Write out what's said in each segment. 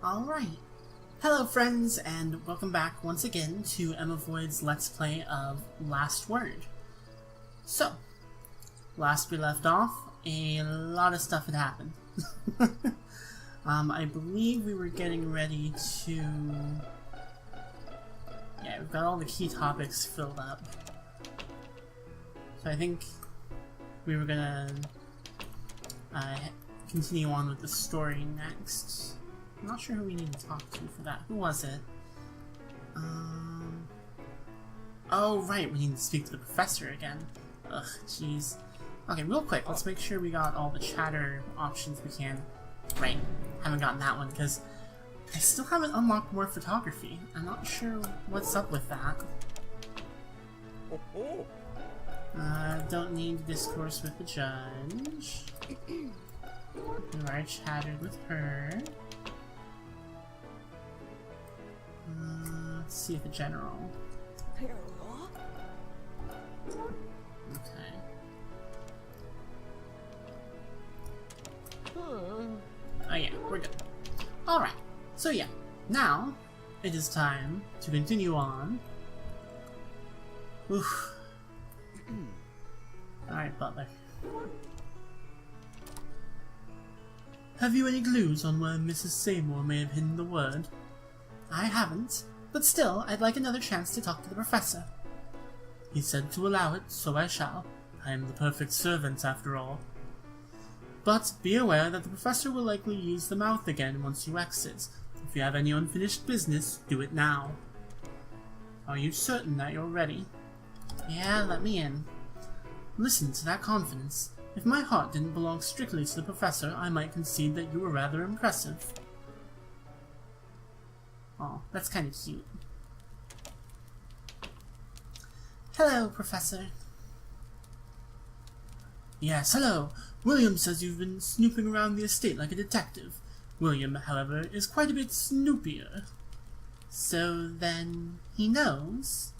Alright. Hello friends, and welcome back once again to emmavoid's Let's Play of Last Word. So, last we left off, a lot of stuff had happened. I believe we were getting ready to... Yeah, we've got all the key topics filled up. So I think we were gonna continue on with the story next. I'm not sure who we need to talk to for that. Who was it? Oh, right, we need to speak to the professor again. Ugh, jeez. Okay, real quick, let's make sure we got all the chatter options we can. Right, haven't gotten that one, because I still haven't unlocked more photography. I'm not sure what's up with that. Don't need to discourse with the judge. We already chatted with her. Let's see if the general. Okay. Oh yeah, we're good. Alright, so yeah, now it is time to continue on. Oof. Alright, butler. Have you any clues on where Mrs. Seymour may have hidden the word? I haven't, but still, I'd like another chance to talk to the professor. He said to allow it, so I shall. I am the perfect servant, after all. But be aware that the professor will likely use the mouth again once you exit. If you have any unfinished business, do it now. Are you certain that you're ready? Yeah, let me in. Listen to that confidence. If my heart didn't belong strictly to the professor, I might concede that you were rather impressive. Oh, that's kind of cute. Hello, Professor. Yes, hello. William says you've been snooping around the estate like a detective. William, however, is quite a bit snoopier. So then, he knows?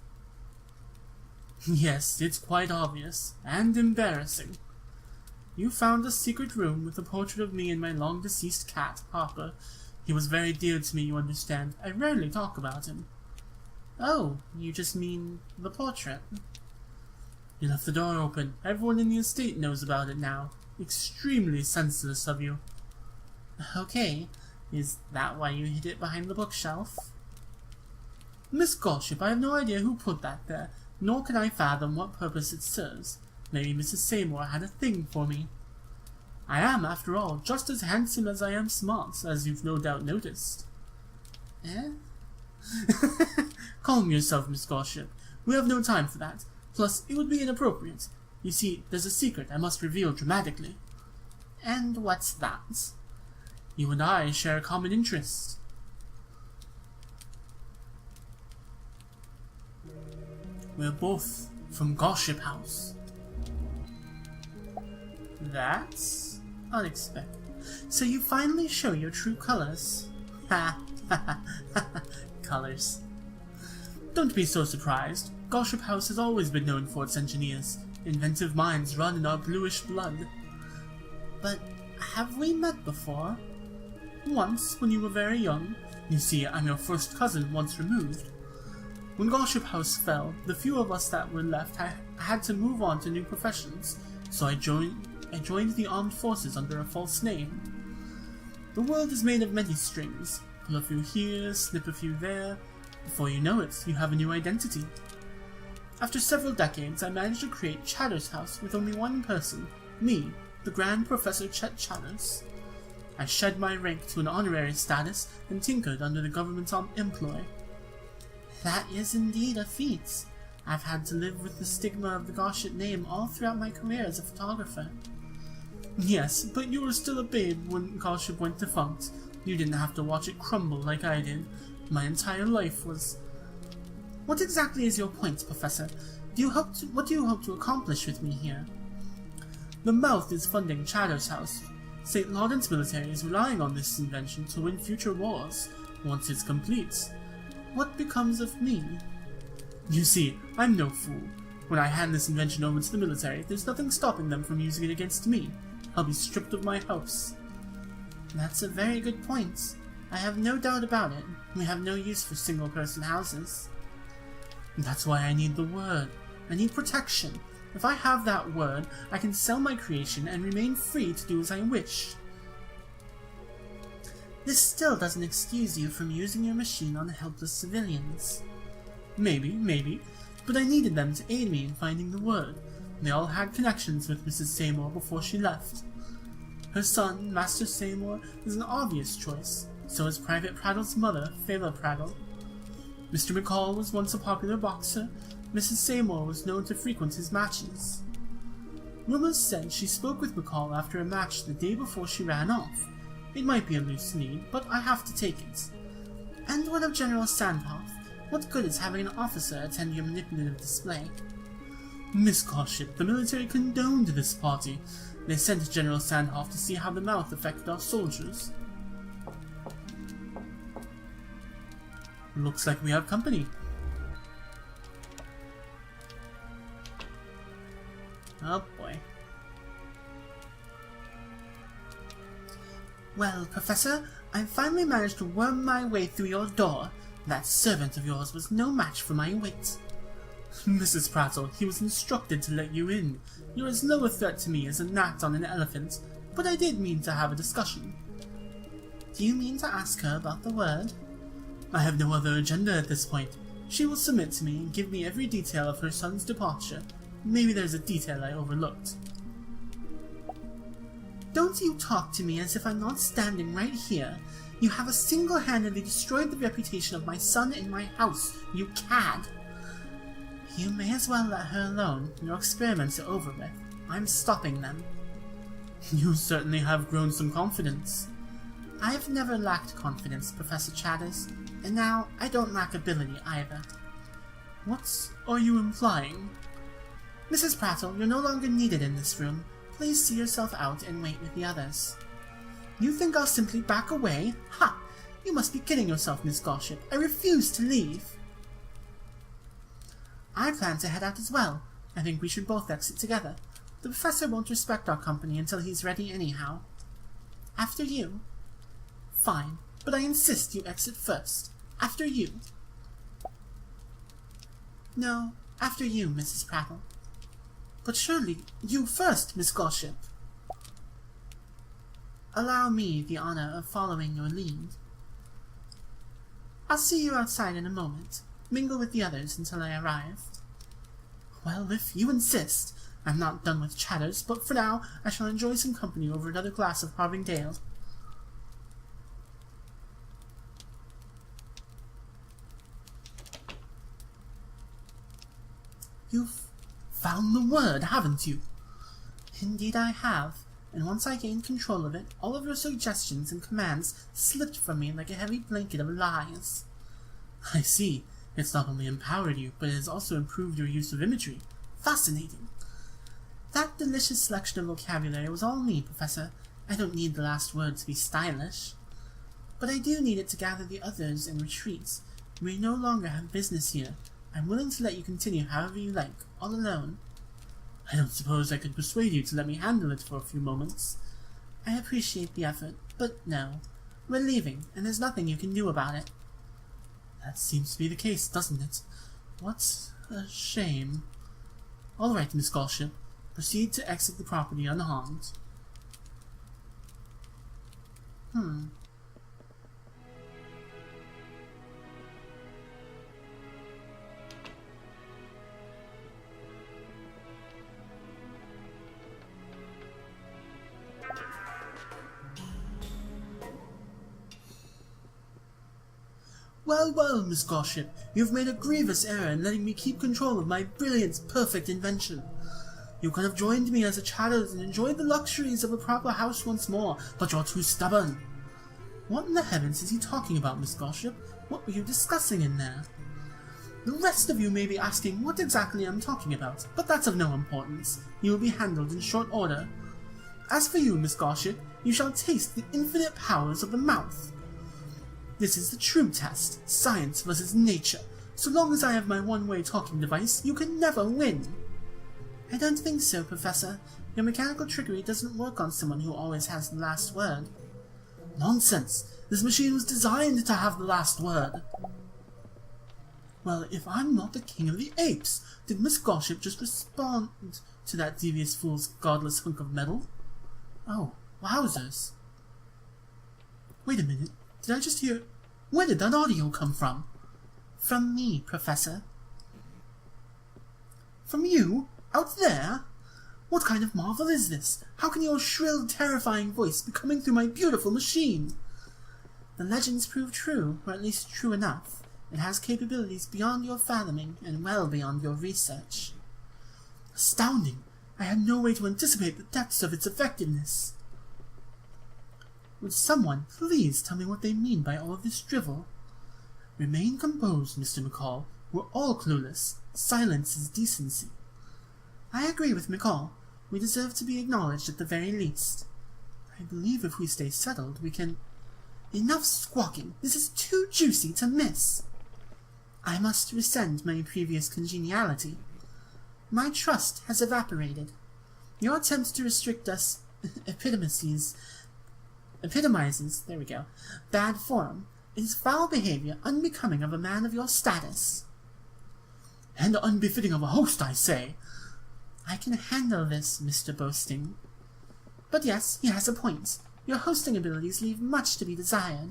Yes, it's quite obvious, and embarrassing. You found a secret room with a portrait of me and my long-deceased cat, Harper. He was very dear to me, you understand. I rarely talk about him. Oh, you just mean the portrait? You left the door open. Everyone in the estate knows about it now. Extremely senseless of you. Okay, is that why you hid it behind the bookshelf? Miss Gossip, I have no idea who put that there, nor can I fathom what purpose it serves. Maybe Mrs. Seymour had a thing for me. I am, after all, just as handsome as I am smart, as you've no doubt noticed. Eh? Calm yourself, Miss Gossip. We have no time for that. Plus, it would be inappropriate. You see, there's a secret I must reveal dramatically. And what's that? You and I share a common interest. We're both from Gossip House. That's unexpected. So you finally show your true colors. Ha ha ha. Colors. Don't be so surprised. Gossip House has always been known for its engineers. Inventive minds run in our bluish blood. But have we met before? Once, when you were very young. You see, I'm your first cousin once removed. When Gossip House fell, the few of us that were left had to move on to new professions, so I joined the armed forces under a false name. The world is made of many strings. Pull a few here, snip a few there. Before you know it, you have a new identity. After several decades, I managed to create Chatter's House with only one person, me, the Grand Professor Chet Chatters. I shed my rank to an honorary status and tinkered under the government's employ. That is indeed a feat. I've had to live with the stigma of the Gossip name all throughout my career as a photographer. Yes, but you were still a babe when Gossip went defunct. You didn't have to watch it crumble like I did. My entire life was... What exactly is your point, Professor? What do you hope to accomplish with me here? The Mouth is funding Chatter's House. St. Lawrence military is relying on this invention to win future wars. Once it's complete, what becomes of me? You see, I'm no fool. When I hand this invention over to the military, there's nothing stopping them from using it against me. I'll be stripped of my house. That's a very good point. I have no doubt about it. We have no use for single-person houses. That's why I need the word. I need protection. If I have that word, I can sell my creation and remain free to do as I wish. This still doesn't excuse you from using your machine on helpless civilians. Maybe, but I needed them to aid me in finding the word. They all had connections with Mrs. Seymour before she left. Her son, Master Seymour, is an obvious choice. So is Private Prattle's mother, Fela Prattle. Mr. McCall was once a popular boxer. Mrs. Seymour was known to frequent his matches. Rumors said she spoke with McCall after a match the day before she ran off. It might be a loose lead, but I have to take it. And what of General Sandhoff? What good is having an officer attend your manipulative display? Miss Gossip, the military condoned this party. They sent General Sandhoff to see how the mouth affected our soldiers. Looks like we have company. Oh boy. Well, Professor, I finally managed to worm my way through your door. That servant of yours was no match for my wit. Mrs. Prattle, he was instructed to let you in. You're as low a threat to me as a gnat on an elephant, but I did mean to have a discussion. Do you mean to ask her about the word? I have no other agenda at this point. She will submit to me and give me every detail of her son's departure. Maybe there's a detail I overlooked. Don't you talk to me as if I'm not standing right here. You have single-handedly destroyed the reputation of my son in my house, you cad. You may as well let her alone. Your experiments are over with. I'm stopping them. You certainly have grown some confidence. I've never lacked confidence, Professor Chatters, and now I don't lack ability either. What are you implying? Mrs. Prattle, you're no longer needed in this room. Please see yourself out and wait with the others. You think I'll simply back away? Ha! You must be kidding yourself, Miss Gossip. I refuse to leave. I plan to head out as well. I think we should both exit together. The professor won't respect our company until he's ready anyhow. After you. Fine, but I insist you exit first. After you. No, after you, Mrs. Prattle. But surely, you first, Miss Gossip. Allow me the honor of following your lead. I'll see you outside in a moment. Mingle with the others until I arrive. Well, if you insist. I'm not done with Chatters, but for now I shall enjoy some company over another glass of Harvingdale. You've found the word, haven't you? Indeed I have, and once I gained control of it, all of your suggestions and commands slipped from me like a heavy blanket of lies. I see. It's not only empowered you, but it has also improved your use of imagery. Fascinating. That delicious selection of vocabulary was all me, Professor. I don't need the last word to be stylish. But I do need it to gather the others in retreat. We no longer have business here. I'm willing to let you continue however you like, all alone. I don't suppose I could persuade you to let me handle it for a few moments. I appreciate the effort, but no. We're leaving, and there's nothing you can do about it. That seems to be the case, doesn't it? What a shame. All right, Miss Gossip. Proceed to exit the property unharmed. Well, Miss Gossip, you've made a grievous error in letting me keep control of my brilliant, perfect invention. You could have joined me as a Chatters and enjoyed the luxuries of a proper house once more, but you're too stubborn. What in the heavens is he talking about, Miss Gossip? What were you discussing in there? The rest of you may be asking what exactly I'm talking about, but that's of no importance. You will be handled in short order. As for you, Miss Gossip, you shall taste the infinite powers of the mouth. This is the true test, science versus nature. So long as I have my one-way talking device, you can never win. I don't think so, Professor. Your mechanical trickery doesn't work on someone who always has the last word. Nonsense! This machine was designed to have the last word. Well, if I'm not the king of the apes, did Miss Gossip just respond to that devious fool's godless hunk of metal? Oh, wowzers. Wait a minute, did I just hear... Where did that audio come from? From me, Professor. From you? Out there? What kind of marvel is this? How can your shrill, terrifying voice be coming through my beautiful machine? The legends prove true, or at least true enough. It has capabilities beyond your fathoming, and well beyond your research. Astounding! I had no way to anticipate the depths of its effectiveness. Would someone please tell me what they mean by all of this drivel? Remain composed, Mr. McCall. We're all clueless. Silence is decency. I agree with McCall. We deserve to be acknowledged at the very least. I believe if we stay settled, we can... Enough squawking. This is too juicy to miss. I must rescind my previous congeniality. My trust has evaporated. Your attempt to restrict us epitomizes, there we go, bad form. It is foul behavior unbecoming of a man of your status. And unbefitting of a host, I say. I can handle this, Mr. Boasting. But yes, he has a point. Your hosting abilities leave much to be desired.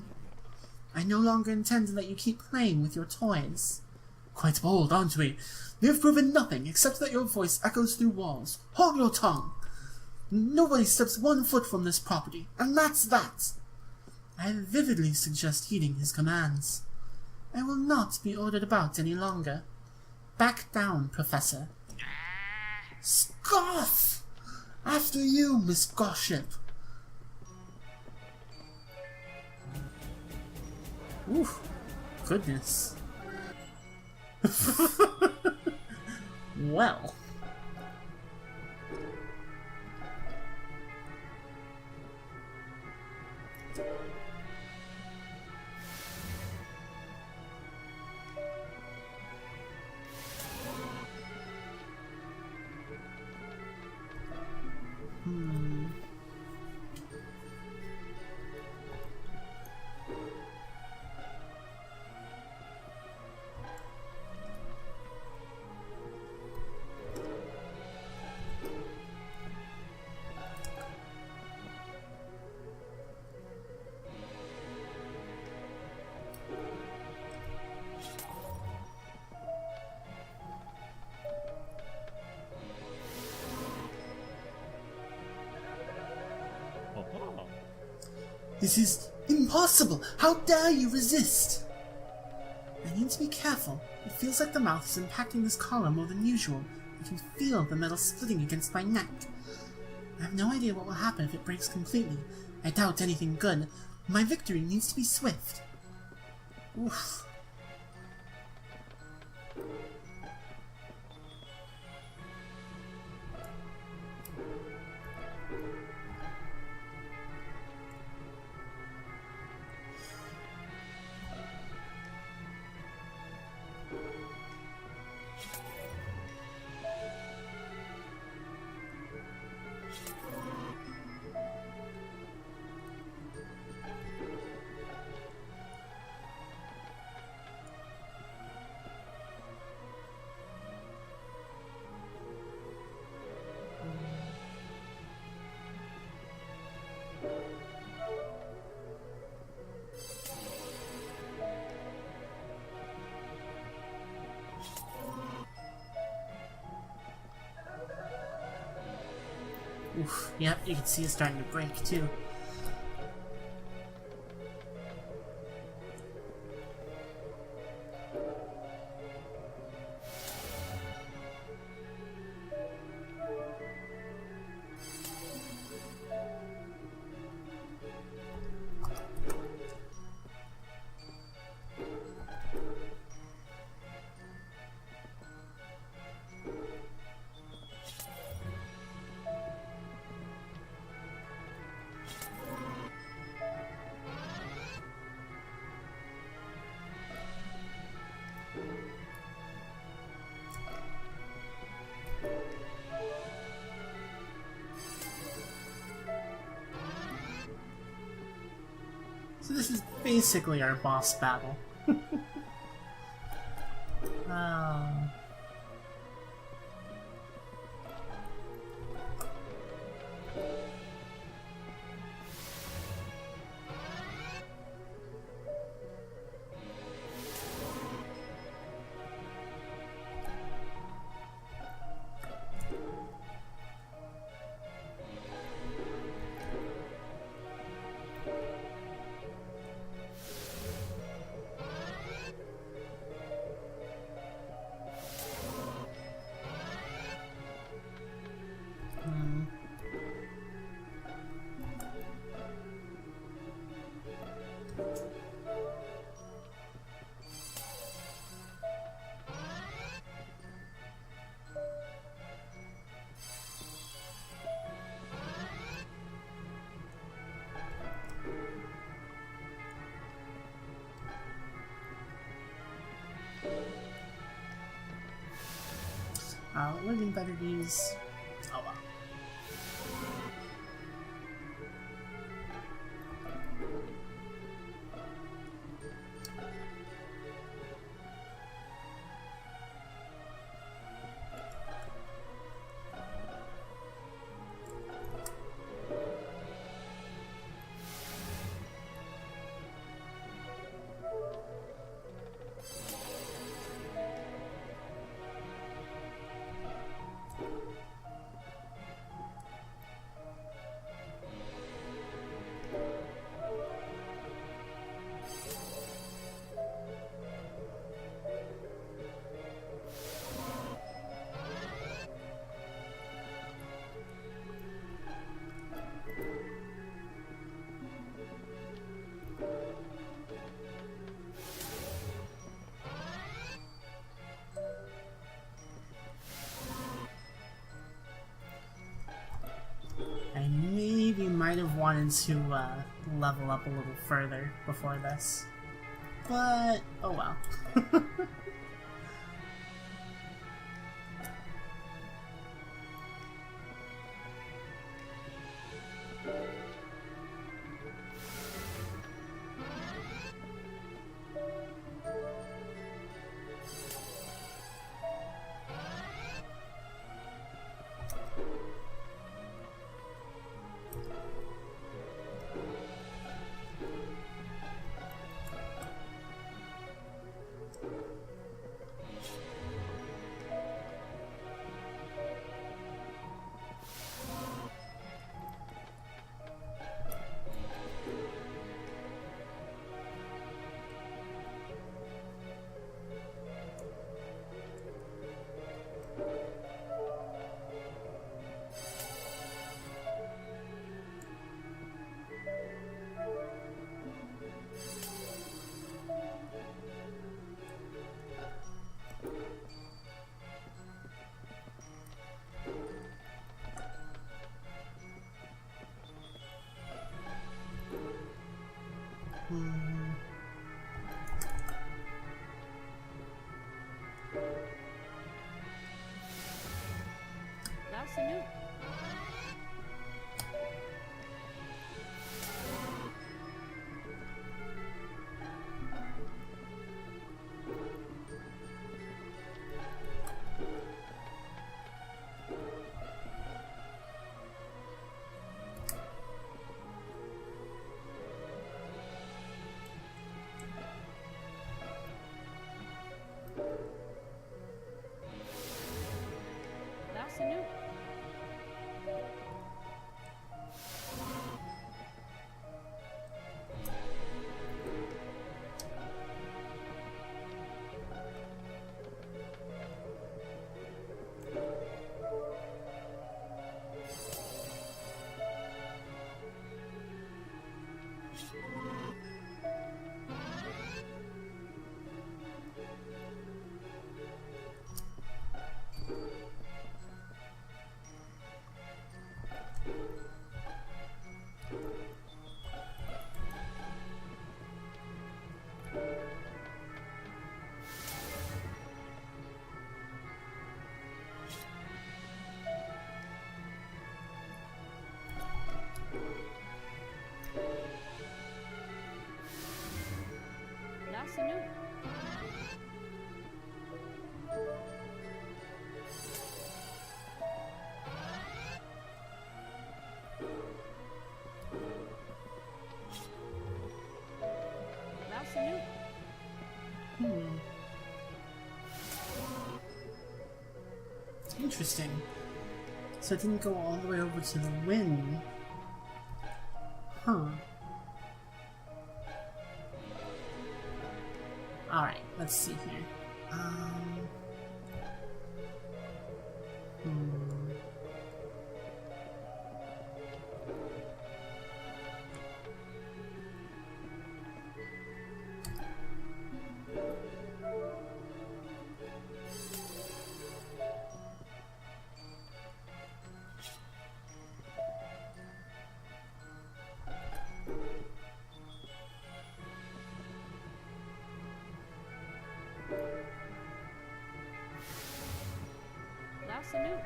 I no longer intend to let you keep playing with your toys. Quite bold, aren't we? We have proven nothing except that your voice echoes through walls. Hold your tongue. Nobody steps 1 foot from this property, and that's that. I vividly suggest heeding his commands. I will not be ordered about any longer. Back down, Professor. Scoff! After you, Miss Gossip. Oof. Goodness. Well. This is impossible! How dare you resist? I need to be careful. It feels like the mouth is impacting this collar more than usual. I can feel the metal splitting against my neck. I have no idea what will happen if it breaks completely. I doubt anything good. My victory needs to be swift. Oof. Oof, yep, you can see it's starting to break too. So this is basically our boss battle. um, living better use. Oh well. I maybe might have wanted to level up a little further before this, but oh well. That's new. afternoon. Interesting. So it didn't go all the way over to the wind. Huh. Alright, let's see here. Afternoon.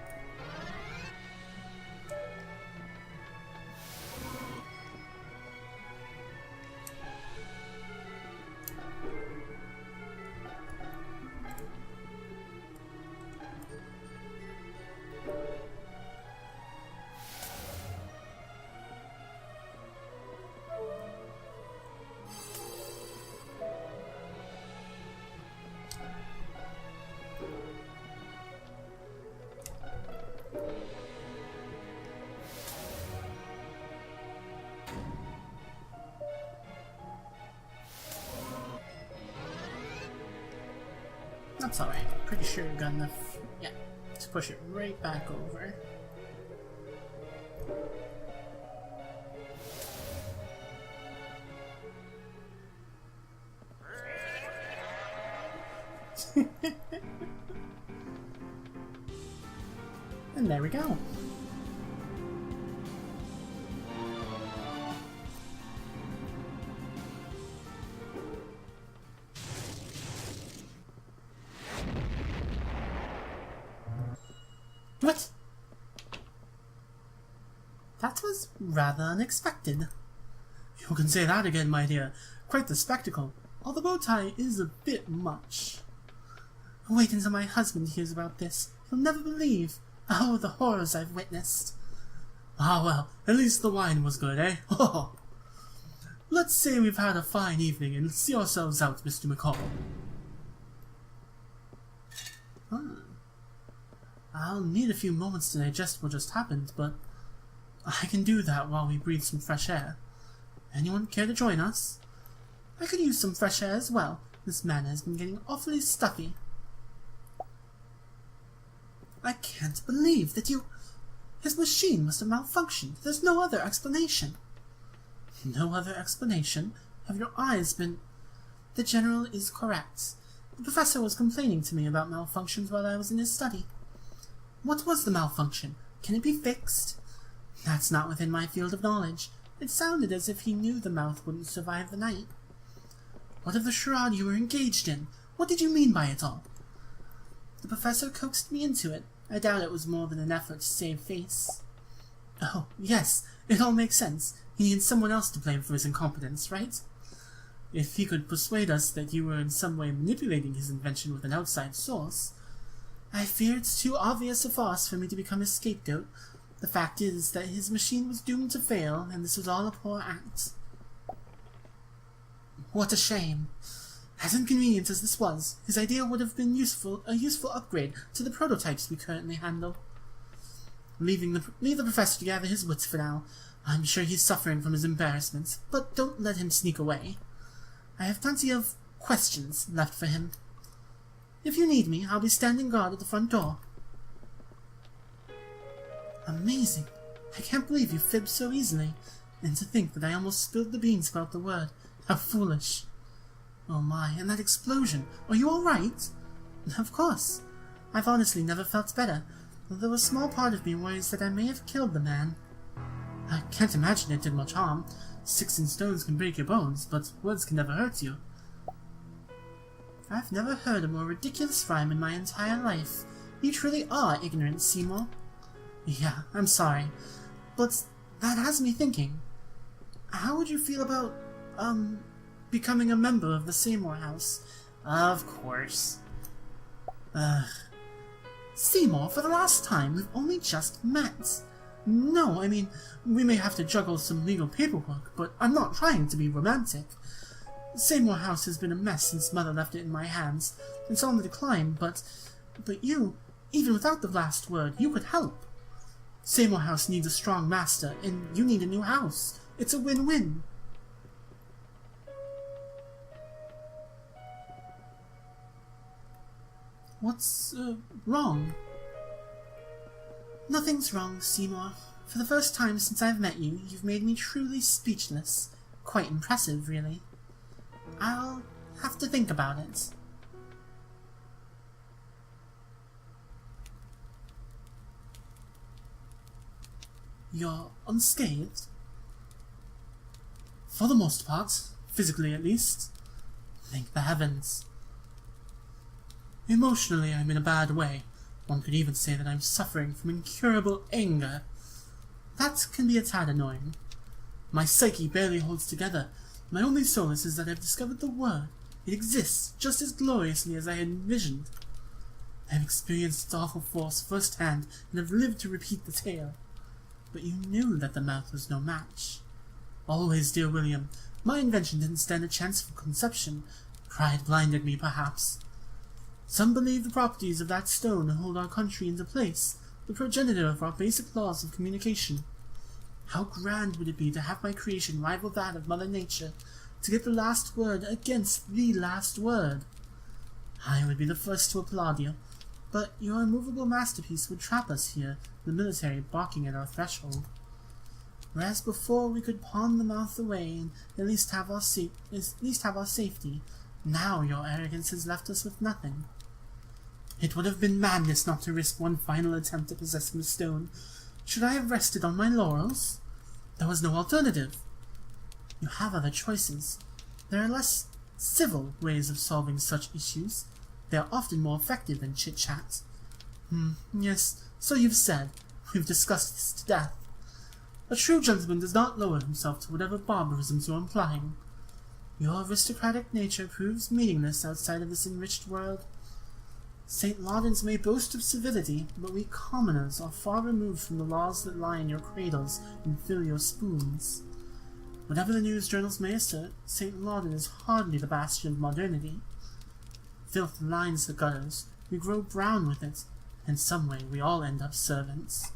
That's alright. Pretty sure we've got enough, yeah, to push it right back over. And there we go. What? That was rather unexpected. You can say that again, my dear. Quite the spectacle. Although the bow tie is a bit much. Wait until my husband hears about this. He'll never believe. Oh, the horrors I've witnessed. Ah, well, at least the wine was good, eh? Oh. Let's say we've had a fine evening and see ourselves out, Mr. McCall. I'll need a few moments to digest what just happened, but I can do that while we breathe some fresh air. Anyone care to join us? I could use some fresh air as well. This manor has been getting awfully stuffy. I can't believe that you... His machine must have malfunctioned. There's no other explanation. No other explanation? Have your eyes been... The General is correct. The Professor was complaining to me about malfunctions while I was in his study. What was the malfunction? Can it be fixed? That's not within my field of knowledge. It sounded as if he knew the mouth wouldn't survive the night. What of the charade you were engaged in? What did you mean by it all? The Professor coaxed me into it. I doubt it was more than an effort to save face. Oh, yes, it all makes sense. He needs someone else to blame for his incompetence, right? If he could persuade us that you were in some way manipulating his invention with an outside source, I fear it's too obvious a farce for me to become his scapegoat. The fact is that his machine was doomed to fail, and this was all a poor act. What a shame. As inconvenient as this was, his idea would have been a useful upgrade to the prototypes we currently handle. Leave the Professor to gather his wits for now. I'm sure he's suffering from his embarrassment, but don't let him sneak away. I have plenty of questions left for him. If you need me, I'll be standing guard at the front door. Amazing. I can't believe you fibbed so easily. And to think that I almost spilled the beans about the word. How foolish. Oh my, and that explosion. Are you alright? Of course. I've honestly never felt better, though a small part of me worries that I may have killed the man. I can't imagine it did much harm. Sticks and stones can break your bones, but words can never hurt you. I've never heard a more ridiculous rhyme in my entire life. You truly are ignorant, Seymour. Yeah, I'm sorry, but that has me thinking. How would you feel about, becoming a member of the Seymour House. Of course. Seymour, for the last time, we've only just met. No, I mean, we may have to juggle some legal paperwork, but I'm not trying to be romantic. Seymour House has been a mess since Mother left it in my hands. It's on the decline, but you, even without the last word, you could help. Seymour House needs a strong master, and you need a new house. It's a win-win. What's, wrong? Nothing's wrong, Seymour. For the first time since I've met you, you've made me truly speechless. Quite impressive, really. I'll have to think about it. You're unscathed? For the most part, physically at least. Thank the heavens. Emotionally, I'm in a bad way. One could even say that I'm suffering from incurable anger. That can be a tad annoying. My psyche barely holds together. My only solace is that I've discovered the word. It exists just as gloriously as I had envisioned. I've experienced its awful force firsthand and have lived to repeat the tale. But you knew that the mouth was no match. Always, dear William, my invention didn't stand a chance for conception. Pride blinded me, perhaps. Some believe the properties of that stone hold our country into place, the progenitor of our basic laws of communication. How grand would it be to have my creation rival that of Mother Nature, to get the last word against the last word? I would be the first to applaud you, but your immovable masterpiece would trap us here, the military barking at our threshold. Whereas before we could pawn the mouth away and at least have our safety, now your arrogance has left us with nothing. It would have been madness not to risk one final attempt at possessing the stone. Should I have rested on my laurels? There was no alternative. You have other choices. There are less civil ways of solving such issues. They are often more effective than chit-chat. Yes, so you've said. We've discussed this to death. A true gentleman does not lower himself to whatever barbarisms you're implying. Your aristocratic nature proves meaningless outside of this enriched world. St. Laudens may boast of civility, but we commoners are far removed from the laws that lie in your cradles and fill your spoons. Whatever the news journals may assert, St. Lauden is hardly the bastion of modernity. Filth lines the gutters, we grow brown with it, and some way we all end up servants.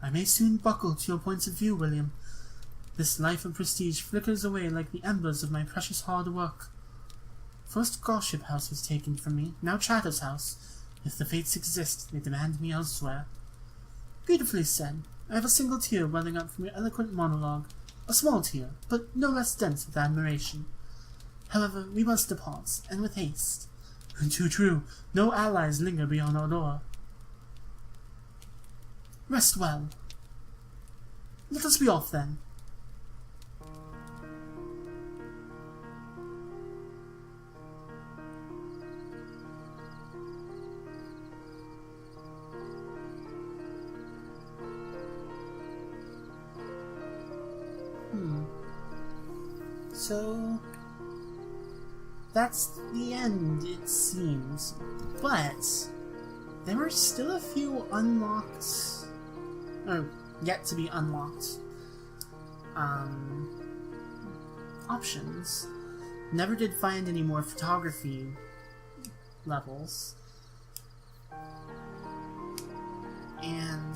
I may soon buckle to your points of view, William. This life of prestige flickers away like the embers of my precious hard work. First Goship House was taken from me, now Chatter's house. If the fates exist, they demand me elsewhere. Beautifully said. I have a single tear welling up from your eloquent monologue. A small tear, but no less dense with admiration. However, we must depart, and with haste. Too true, no allies linger beyond our door. Rest well. Let us be off, then. So that's the end, it seems. But there are still a few unlocked, or yet to be unlocked, options. Never did find any more photography levels. And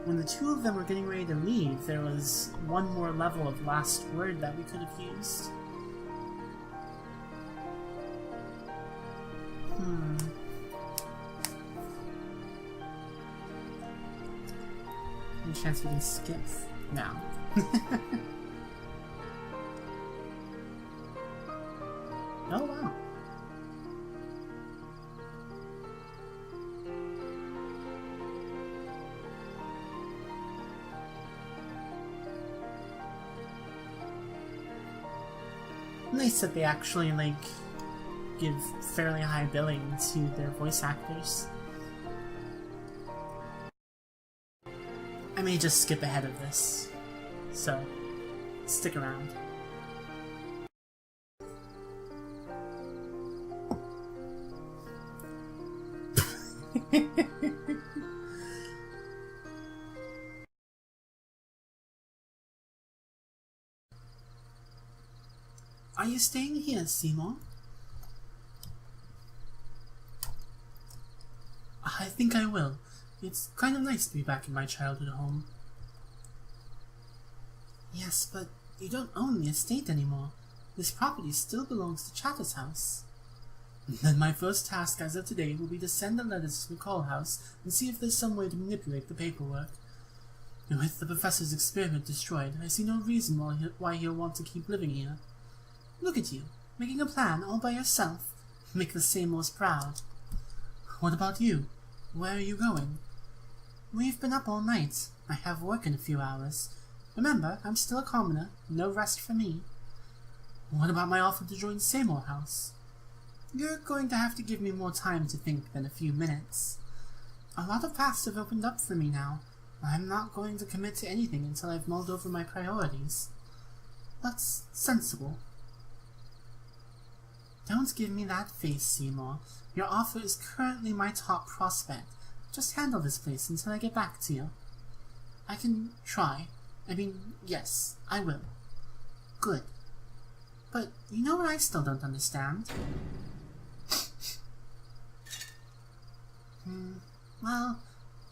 when the two of them were getting ready to leave, there was one more level of last word that we could have used. Any chance we can skip now? Oh wow. Nice that they actually, like, give fairly high billing to their voice actors. I may just skip ahead of this. So, stick around. Are you staying here, Seymour? I think I will. It's kind of nice to be back in my childhood home. Yes, but you don't own the estate anymore. This property still belongs to Chatter's house. Then my first task as of today will be to send the letters to the Call House and see if there's some way to manipulate the paperwork. And with the professor's experiment destroyed, I see no reason why he'll want to keep living here. Look at you, making a plan all by yourself. Make the Seymours proud. What about you? Where are you going? We've been up all night. I have work in a few hours. Remember, I'm still a commoner. No rest for me. What about my offer to join Seymour House? You're going to have to give me more time to think than a few minutes. A lot of paths have opened up for me now. I'm not going to commit to anything until I've mulled over my priorities. That's sensible. Don't give me that face, Seymour. Your offer is currently my top prospect. Just handle this place until I get back to you. I can try. Yes, I will. Good. But you know what I still don't understand? Well,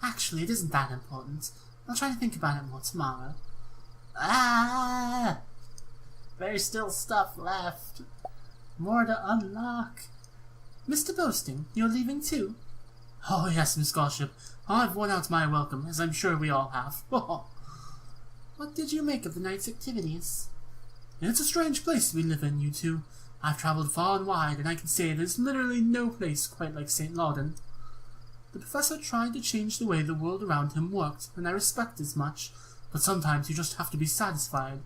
actually, it isn't that important. I'll try to think about it more tomorrow. Ah! There's still stuff left. More to unlock. Mr. Boasting, you're leaving too? Oh yes, Miss Gossip. I've worn out my welcome, as I'm sure we all have. What did you make of the night's activities? It's a strange place we live in, you two. I've traveled far and wide, and I can say there's literally no place quite like St. Lauden. The professor tried to change the way the world around him worked, and I respect as much, but sometimes you just have to be satisfied.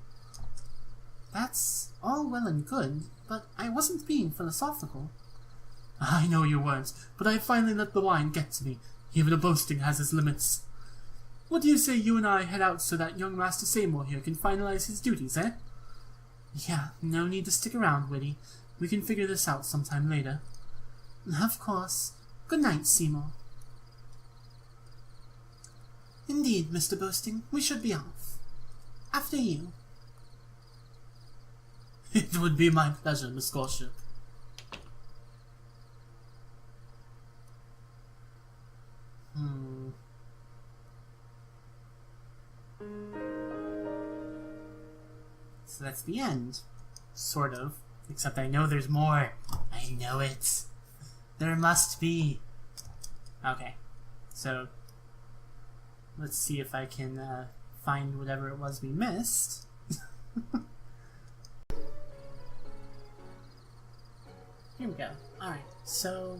That's all well and good, but I wasn't being philosophical. I know you weren't, but I finally let the wine get to me. Even a boasting has its limits. What do you say you and I head out so that young Master Seymour here can finalize his duties, eh? Yeah, no need to stick around, Widdy. We can figure this out sometime later. Of course. Good night, Seymour. Indeed, Mr. Boasting, we should be off. After you. It would be my pleasure, Miss Gossip. So that's the end. Sort of. Except I know there's more. I know it. There must be. Okay. So, let's see if I can find whatever it was we missed. Here we go. Alright, so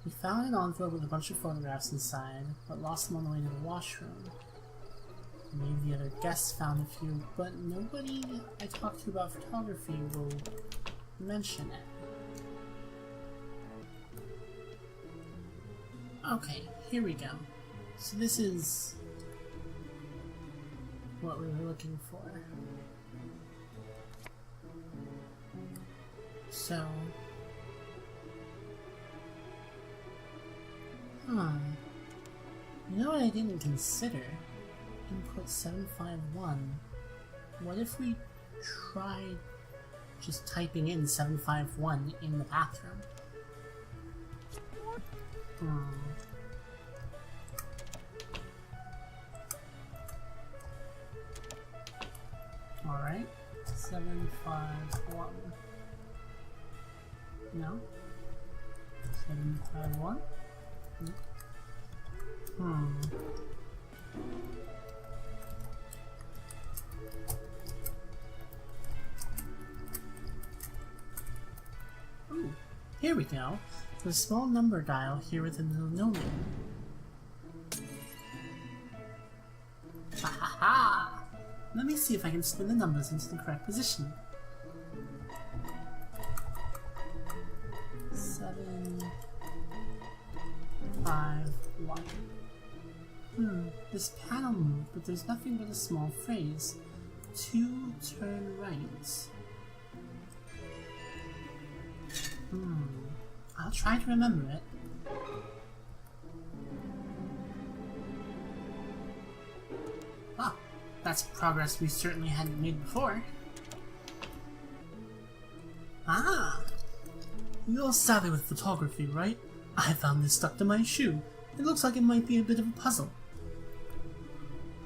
we found an envelope with a bunch of photographs inside, but lost them on the way to the washroom. Maybe the other guests found a few, but nobody I talked to about photography will mention it. Okay, here we go. So this is what we were looking for. So, you know what I didn't consider? Input 751. What if we tried just typing in 751 in the bathroom? Alright, 751. No? 751? Ooh, here we go. There's a small number dial here within the linoleum. Ha ha ha! Let me see if I can spin the numbers into the correct position. 7, 5, 1. This panel moved, but there's nothing but a small phrase. 2 turn right. I'll try to remember it. Ah, that's progress we certainly hadn't made before. Ah! You're savvy with photography, right? I found this stuck to my shoe. It looks like it might be a bit of a puzzle.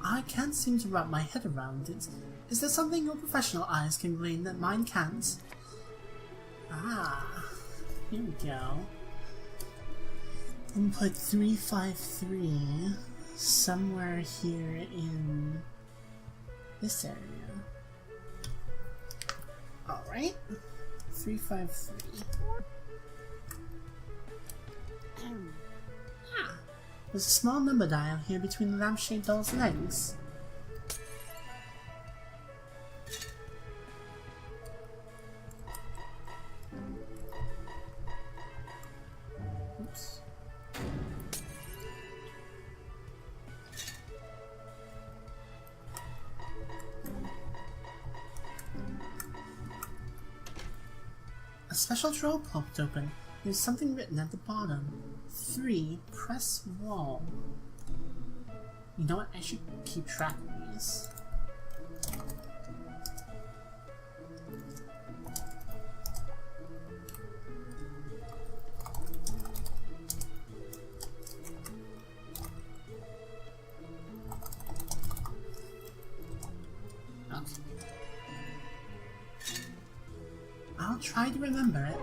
I can't seem to wrap my head around it. Is there something your professional eyes can glean that mine can't? Ah, here we go. Input 353, somewhere here in this area. Alright, 353. There's a small number dial here between the lampshade doll's legs. Oops. A special drawer popped open. There's something written at the bottom. 3. Press wall. You know what? I should keep track of these. Okay. I'll try to remember it.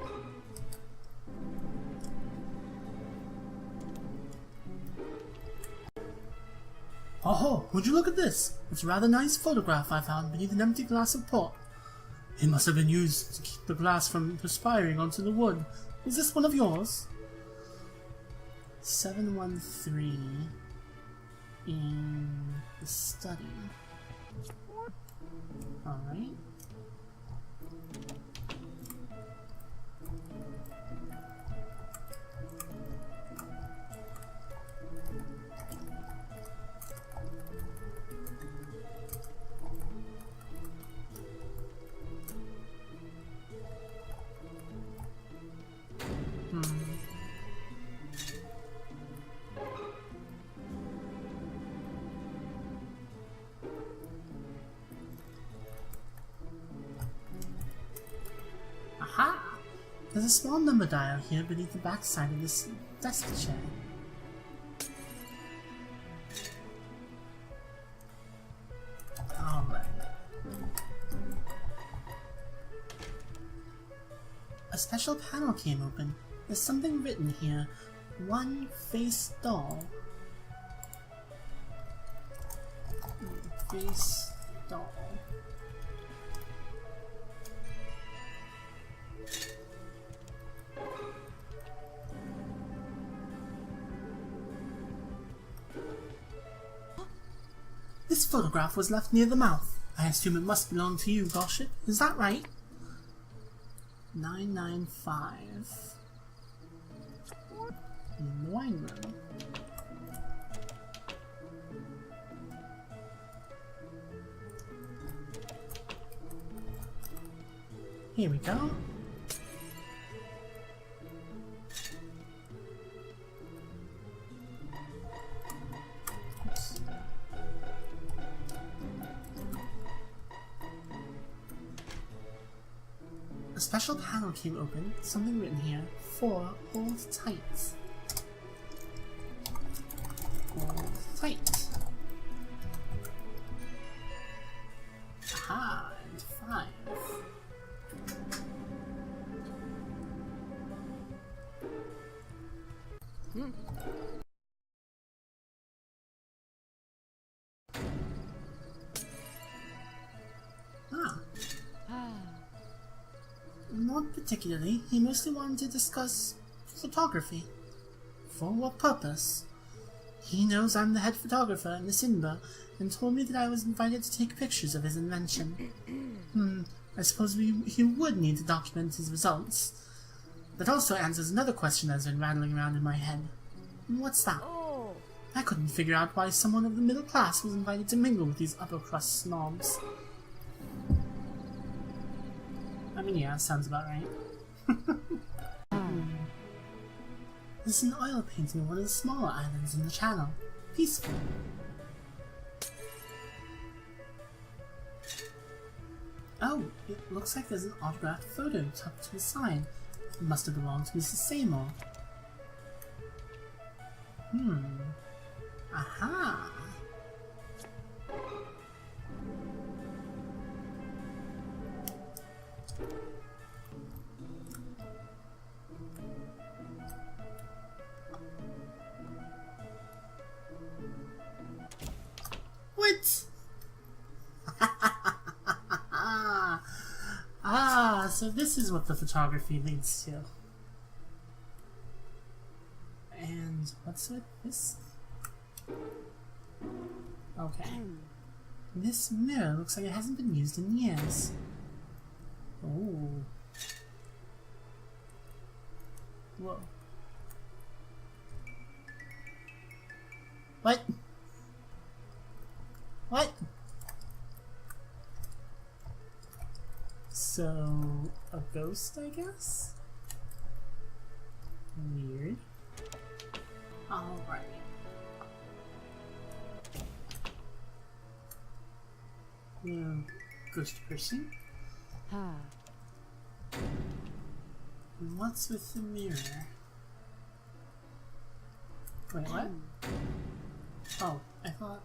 Oh, would you look at this? It's a rather nice photograph I found beneath an empty glass of port. It must have been used to keep the glass from perspiring onto the wood. Is this one of yours? 713 in the study. Alright. Aha! There's a small number dial here beneath the backside of this desk chair. Alright. A special panel came open. There's something written here. One face doll. Face doll. This photograph was left near the mouth. I assume it must belong to you, Gossip. Is that right? 995. In the wine room. Here we go. Oops. A special panel came open, something written here. 4, hold tight. Hold tight. Aha, and 5. Not particularly. He mostly wanted to discuss photography. For what purpose? He knows I'm the head photographer in the Sinba and told me that I was invited to take pictures of his invention. I suppose he would need to document his results. That also answers another question that's been rattling around in my head. What's that? Oh. I couldn't figure out why someone of the middle class was invited to mingle with these upper-crust snobs. I mean, yeah, sounds about right. This is an oil painting of one of the smaller islands in the channel. Peaceful. Oh, it looks like there's an autographed photo tucked to the side. It must have belonged to Mrs. Seymour. Aha! What? So this is what the photography leads to. And what's with this? Okay. This mirror looks like it hasn't been used in years. Oh. Whoa. What? What? So, a ghost, I guess? Weird. Alright. Ghost person? And what's with the mirror? Wait, what? Oh, I thought...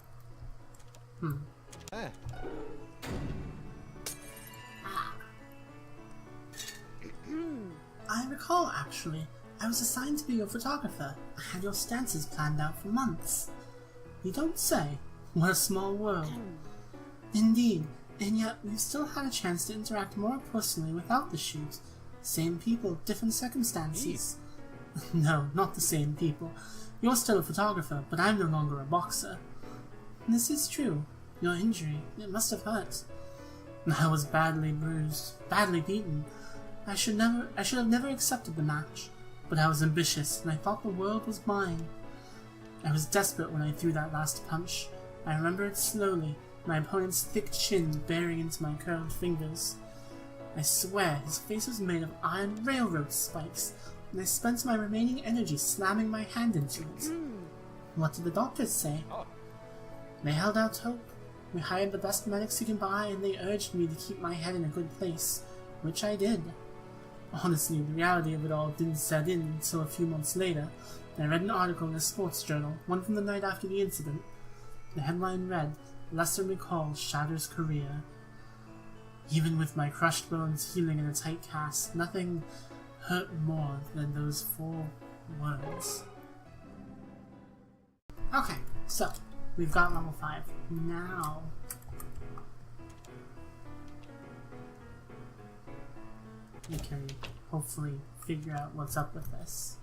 I recall, actually. I was assigned to be your photographer. I had your stances planned out for months. You don't say. What a small world. Indeed, and yet we've still had a chance to interact more personally without the shoot. Same people, different circumstances. No, not the same people. You're still a photographer, but I'm no longer a boxer. This is true. Your injury, it must have hurt. I was badly bruised, badly beaten. I should have never accepted the match, but I was ambitious and I thought the world was mine. I was desperate when I threw that last punch. I remember it slowly, my opponent's thick chin bearing into my curled fingers. I swear his face was made of iron railroad spikes, and I spent my remaining energy slamming my hand into it. What did the doctors say? They held out hope. We hired the best medics you can buy, and they urged me to keep my head in a good place, which I did. Honestly, the reality of it all didn't set in until a few months later. I read an article in a sports journal, one from the night after the incident. The headline read, "Lester McCall shatters career." Even with my crushed bones healing in a tight cast, nothing hurt more than those 4 words. Okay, so, we've got level 5. Now... we can hopefully figure out what's up with this.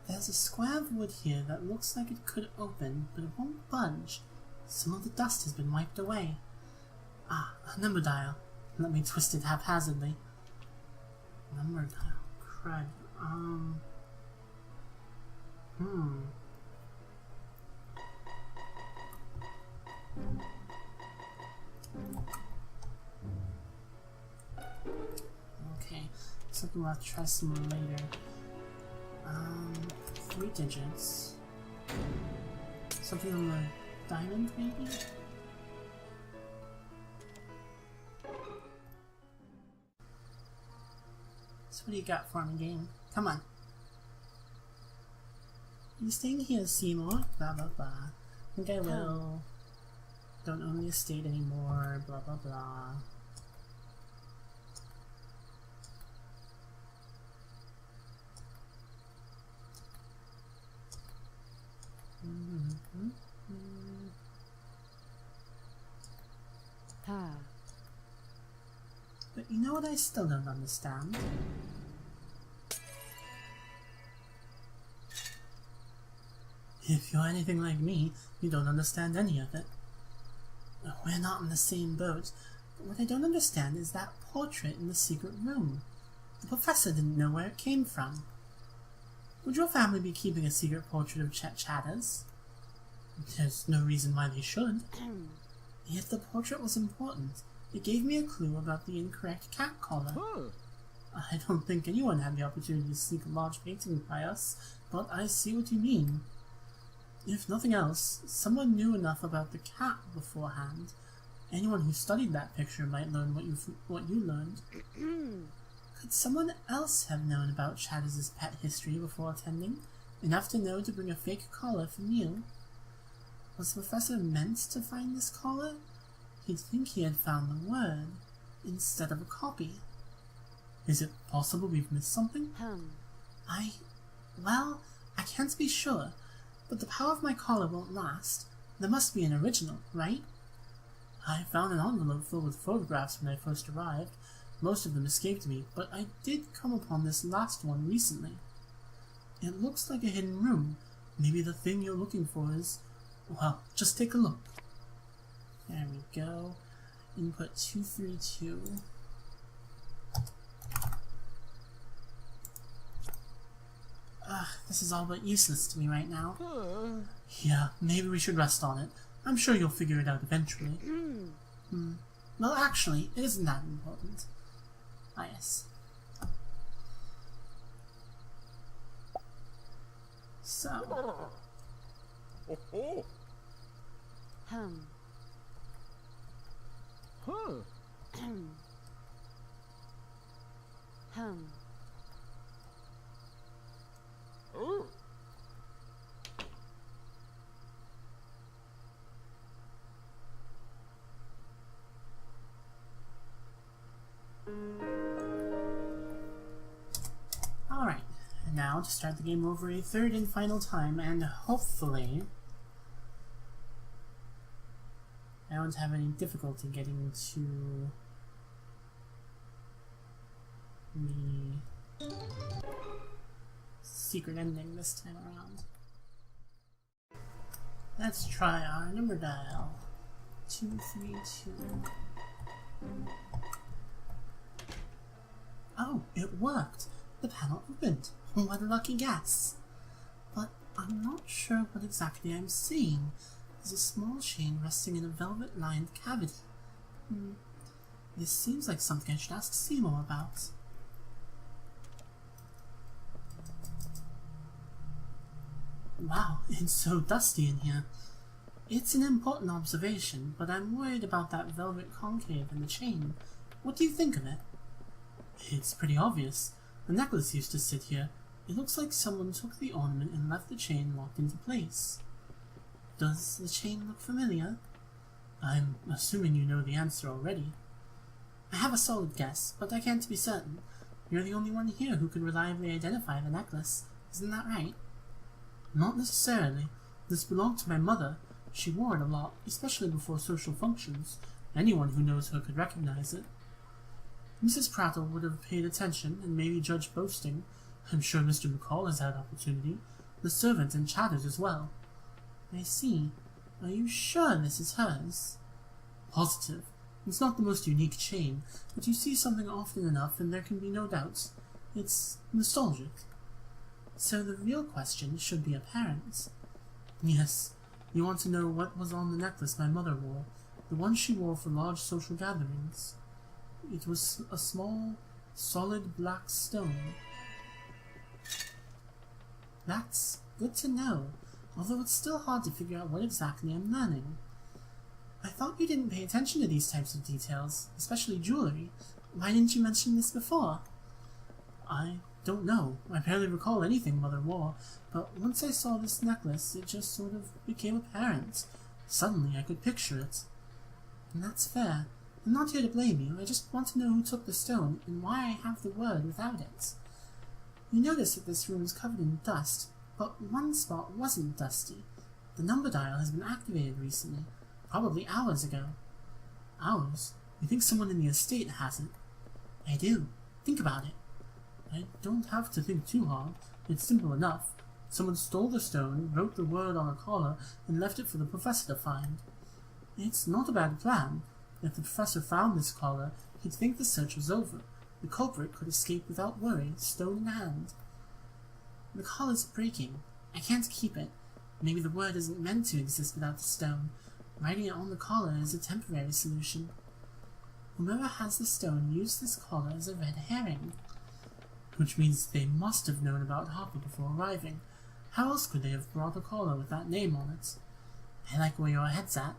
There's a square of wood here that looks like it could open, but it won't budge. Some of the dust has been wiped away. Ah, a number dial. Let me twist it haphazardly. Number dial. Crud. Okay, something we'll have to try some more later. 3 digits. Something on the diamond, maybe? So what do you got for me, game? Come on. Are you staying here, Seymour? Blah blah blah. I think I will. Don't own the estate anymore, blah blah blah. But you know what I still don't understand? If you're anything like me, you don't understand any of it. We're not in the same boat, but what I don't understand is that portrait in the secret room. The professor didn't know where it came from. Would your family be keeping a secret portrait of Chet Chatters? There's no reason why they should. Yet the portrait was important. It gave me a clue about the incorrect cat collar. I don't think anyone had the opportunity to sneak a large painting by us, but I see what you mean. If nothing else, someone knew enough about the cat beforehand. Anyone who studied that picture might learn what you learned. Could someone else have known about Chatters' pet history before attending? Enough to know to bring a fake collar for Neil? Was the professor meant to find this collar? He'd think he had found the word, instead of a copy. Is it possible we've missed something? Well, I can't be sure, but the power of my collar won't last. There must be an original, right? I found an envelope filled with photographs when I first arrived. Most of them escaped me, but I did come upon this last one recently. It looks like a hidden room. Maybe the thing you're looking for is... Well, just take a look. There we go. Input 232. This is all but useless to me right now. Yeah, maybe we should rest on it. I'm sure you'll figure it out eventually. Well, actually, it isn't that important. Ah, yes. So... Alright, and now to start the game over a third and final time, and hopefully I won't have any difficulty getting to the secret ending this time around. Let's try our number dial. 232. Oh, it worked! The panel opened! What a lucky guess! But I'm not sure what exactly I'm seeing. There's a small chain resting in a velvet-lined cavity. This seems like something I should ask Seymour about. Wow, it's so dusty in here. It's an important observation, but I'm worried about that velvet concave in the chain. What do you think of it? It's pretty obvious. The necklace used to sit here. It looks like someone took the ornament and left the chain locked into place. Does the chain look familiar? I'm assuming you know the answer already. I have a solid guess, but I can't be certain. You're the only one here who can reliably identify the necklace. Isn't that right? Not necessarily. This belonged to my mother. She wore it a lot, especially before social functions. Anyone who knows her could recognize it. Mrs. Prattle would have paid attention and maybe judged boasting. I'm sure Mr. McCall has had opportunity. The servant and Chatters as well. I see. Are you sure this is hers? Positive. It's not the most unique chain, but you see something often enough and there can be no doubt. It's nostalgic. So the real question should be apparent. Yes, you want to know what was on the necklace my mother wore, the one she wore for large social gatherings. It was a small, solid black stone. That's good to know, although it's still hard to figure out what exactly I'm learning. I thought you didn't pay attention to these types of details, especially jewelry. Why didn't you mention this before? I don't know. I barely recall anything Mother wore, but once I saw this necklace, it just sort of became apparent. Suddenly I could picture it. And that's fair. I'm not here to blame you, I just want to know who took the stone and why I have the word without it. You notice that this room is covered in dust, but one spot wasn't dusty. The number dial has been activated recently, probably hours ago. Hours? You think someone in the estate has it? I do. Think about it. I don't have to think too hard. It's simple enough. Someone stole the stone, wrote the word on a collar, and left it for the professor to find. It's not a bad plan. If the professor found this collar, he'd think the search was over. the culprit could escape without worry, stone in hand. The collar's breaking. I can't keep it. Maybe the word isn't meant to exist without the stone. Writing it on the collar is a temporary solution. Whoever has the stone used this collar as a red herring. Which means they must have known about Harper before arriving. How else could they have brought a collar with that name on it? I like where your head's at.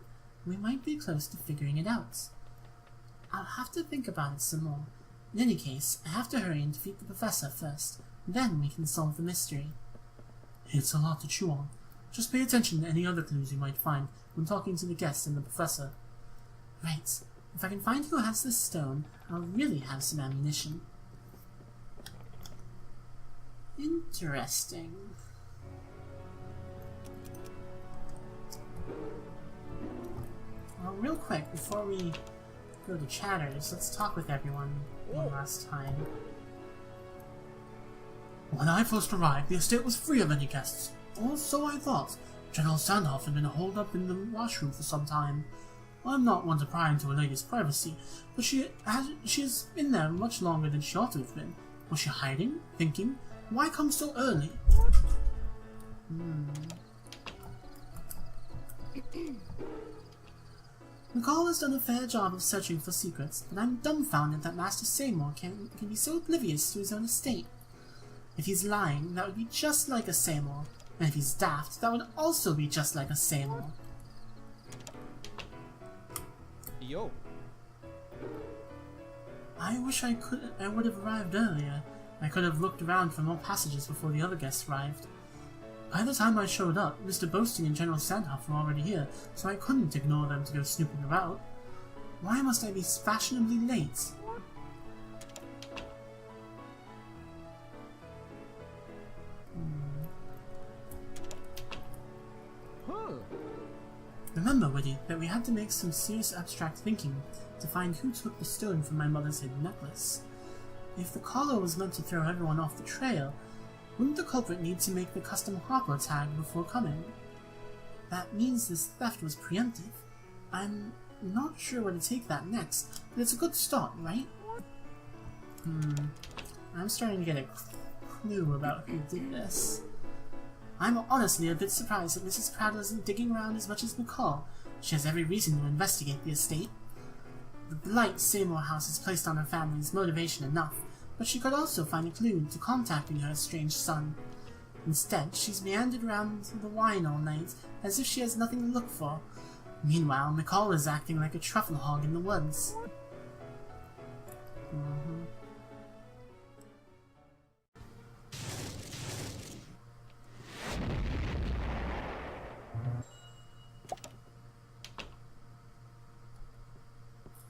We might be close to figuring it out. I'll have to think about it some more. In any case, I have to hurry and defeat the professor first. Then we can solve the mystery. It's a lot to chew on. Just pay attention to any other clues you might find when talking to the guests and the professor. Right. If I can find who has this stone, I'll really have some ammunition. Interesting. Well, real quick, before we go to chatters, let's talk with everyone one last time. When I first arrived, the estate was free of any guests. Or so I thought. General Sandhoff had been holed up in the washroom for some time. I'm not one to pry into a lady's privacy, but she has been there much longer than she ought to have been. Was she hiding? Thinking? Why come so early? McCall has done a fair job of searching for secrets, but I'm dumbfounded that Master Seymour can be so oblivious to his own estate. If he's lying, that would be just like a Seymour, and if he's daft, that would also be just like a Seymour. Yo. I wish I would have arrived earlier. I could have looked around for more passages before the other guests arrived. By the time I showed up, Mr. Boasting and General Sandhoff were already here, so I couldn't ignore them to go snooping about. Why must I be fashionably late? Remember, Widdy, that we had to make some serious abstract thinking to find who took the stone from my mother's hidden necklace. If the collar was meant to throw everyone off the trail, wouldn't the culprit need to make the custom Harper tag before coming? That means this theft was preemptive. I'm not sure where to take that next, but it's a good start, right? I'm starting to get a clue about who did this. I'm honestly a bit surprised that Mrs. Prattle isn't digging around as much as McCall. She has every reason to investigate the estate. The blight Seymour House has placed on her family is motivation enough, but she could also find a clue to contacting her estranged son. Instead, she's meandered around the wine all night, as if she has nothing to look for. Meanwhile, McCall is acting like a truffle hog in the woods.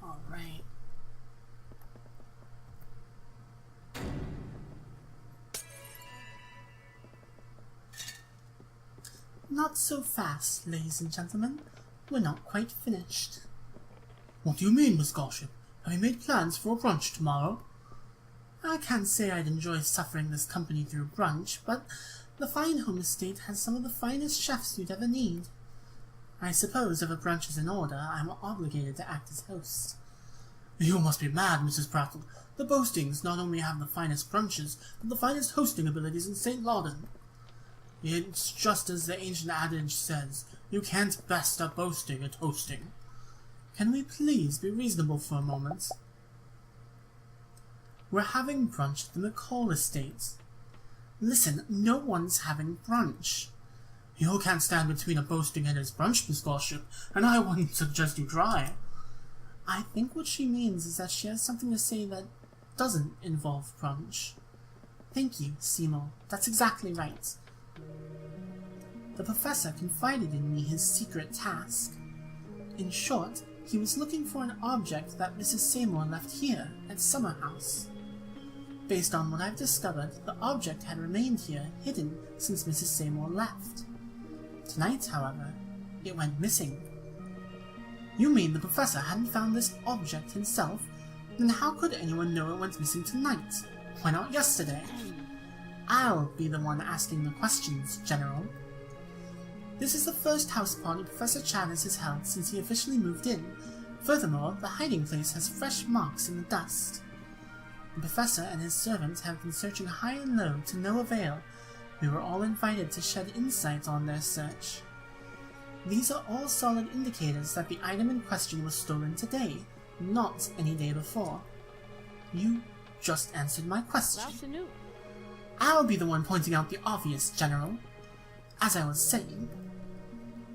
Alright. Not so fast, ladies and gentlemen. We're not quite finished. What do you mean, Miss Gossip? Have you made plans for a brunch tomorrow? I can't say I'd enjoy suffering this company through brunch, but the fine home estate has some of the finest chefs you'd ever need. I suppose if a brunch is in order, I'm obligated to act as host. You must be mad, Mrs. Prattle. The Boastings not only have the finest brunches, but the finest hosting abilities in St. Lauden. It's just as the ancient adage says, you can't best a boasting at hosting. Can we please be reasonable for a moment? We're having brunch at the McCall estate. Listen, no one's having brunch. You can't stand between a boasting and his brunch, Miss Gossip, and I wouldn't suggest you try. I think what she means is that she has something to say that doesn't involve brunch. Thank you, Seymour. That's exactly right. The professor confided in me his secret task. In short, he was looking for an object that Mrs. Seymour left here at Summer House. Based on what I've discovered, the object had remained here hidden since Mrs. Seymour left. Tonight, however, it went missing. You mean the professor hadn't found this object himself? Then how could anyone know it went missing tonight? Why not yesterday? I'll be the one asking the questions, General. This is the first house party Professor Challis has held since he officially moved in. Furthermore, the hiding place has fresh marks in the dust. The professor and his servants have been searching high and low to no avail. We were all invited to shed insight on their search. These are all solid indicators that the item in question was stolen today, not any day before. You just answered my question. That's new. I'll be the one pointing out the obvious, General. As I was saying,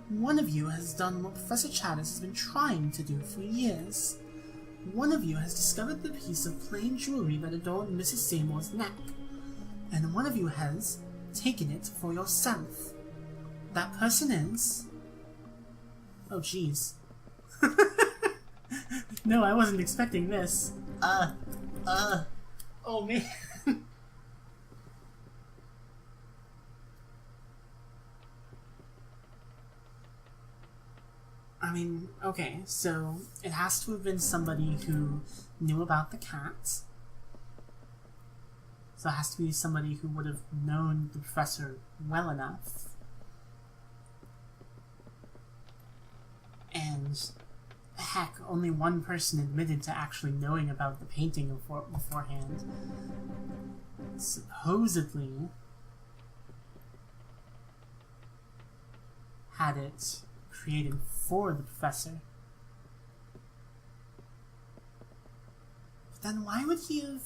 one of you has done what Professor Chaddis has been trying to do for years. One of you has discovered the piece of plain jewelry that adorned Mrs. Seymour's neck, and one of you has taken it for yourself. That person is... Oh, jeez. No, I wasn't expecting this. Oh man. I mean, okay, so it has to have been somebody who knew about the cat. So it has to be somebody who would have known the professor well enough. And heck, only one person admitted to actually knowing about the painting beforehand. Supposedly had it created for the professor. But then why would he have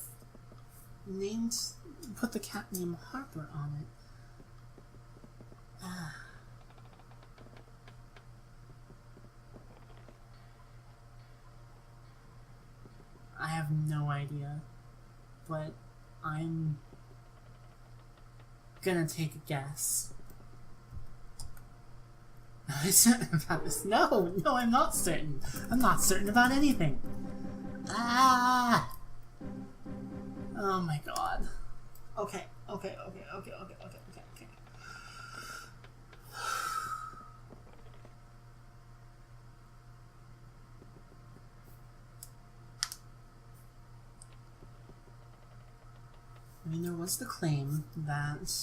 put the cat name Harper on it? I have no idea, but I'm gonna take a guess. Am I certain about this? No, I'm not certain. I'm not certain about anything. Ah! Oh my god. Okay. I mean, there was the claim that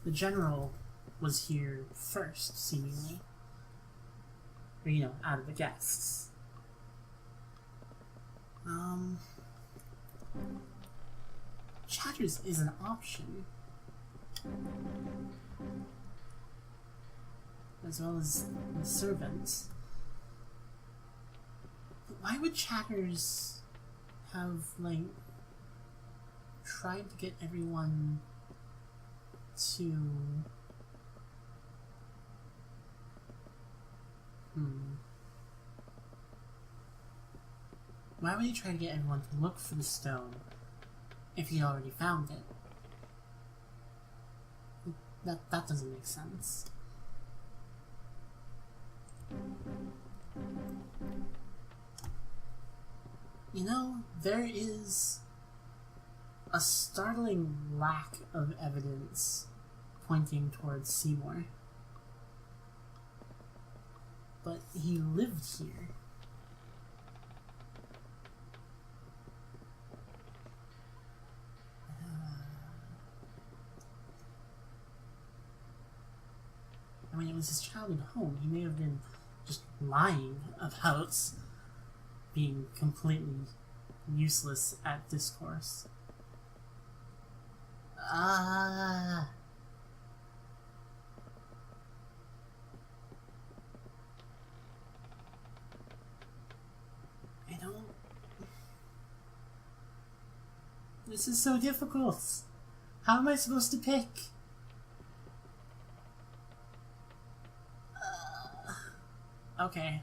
the general was here first, seemingly. Or, you know, out of the guests. Chatters is an option. As well as the servants. But why would Chatters have, like, tried to get everyone to... Why would he try to get everyone to look for the stone if he already found it? That doesn't make sense. You know, there is a startling lack of evidence pointing towards Seymour. But he lived here. I mean, it was his childhood home. He may have been just lying about being completely useless at discourse. I don't... This is so difficult. How am I supposed to pick? Okay,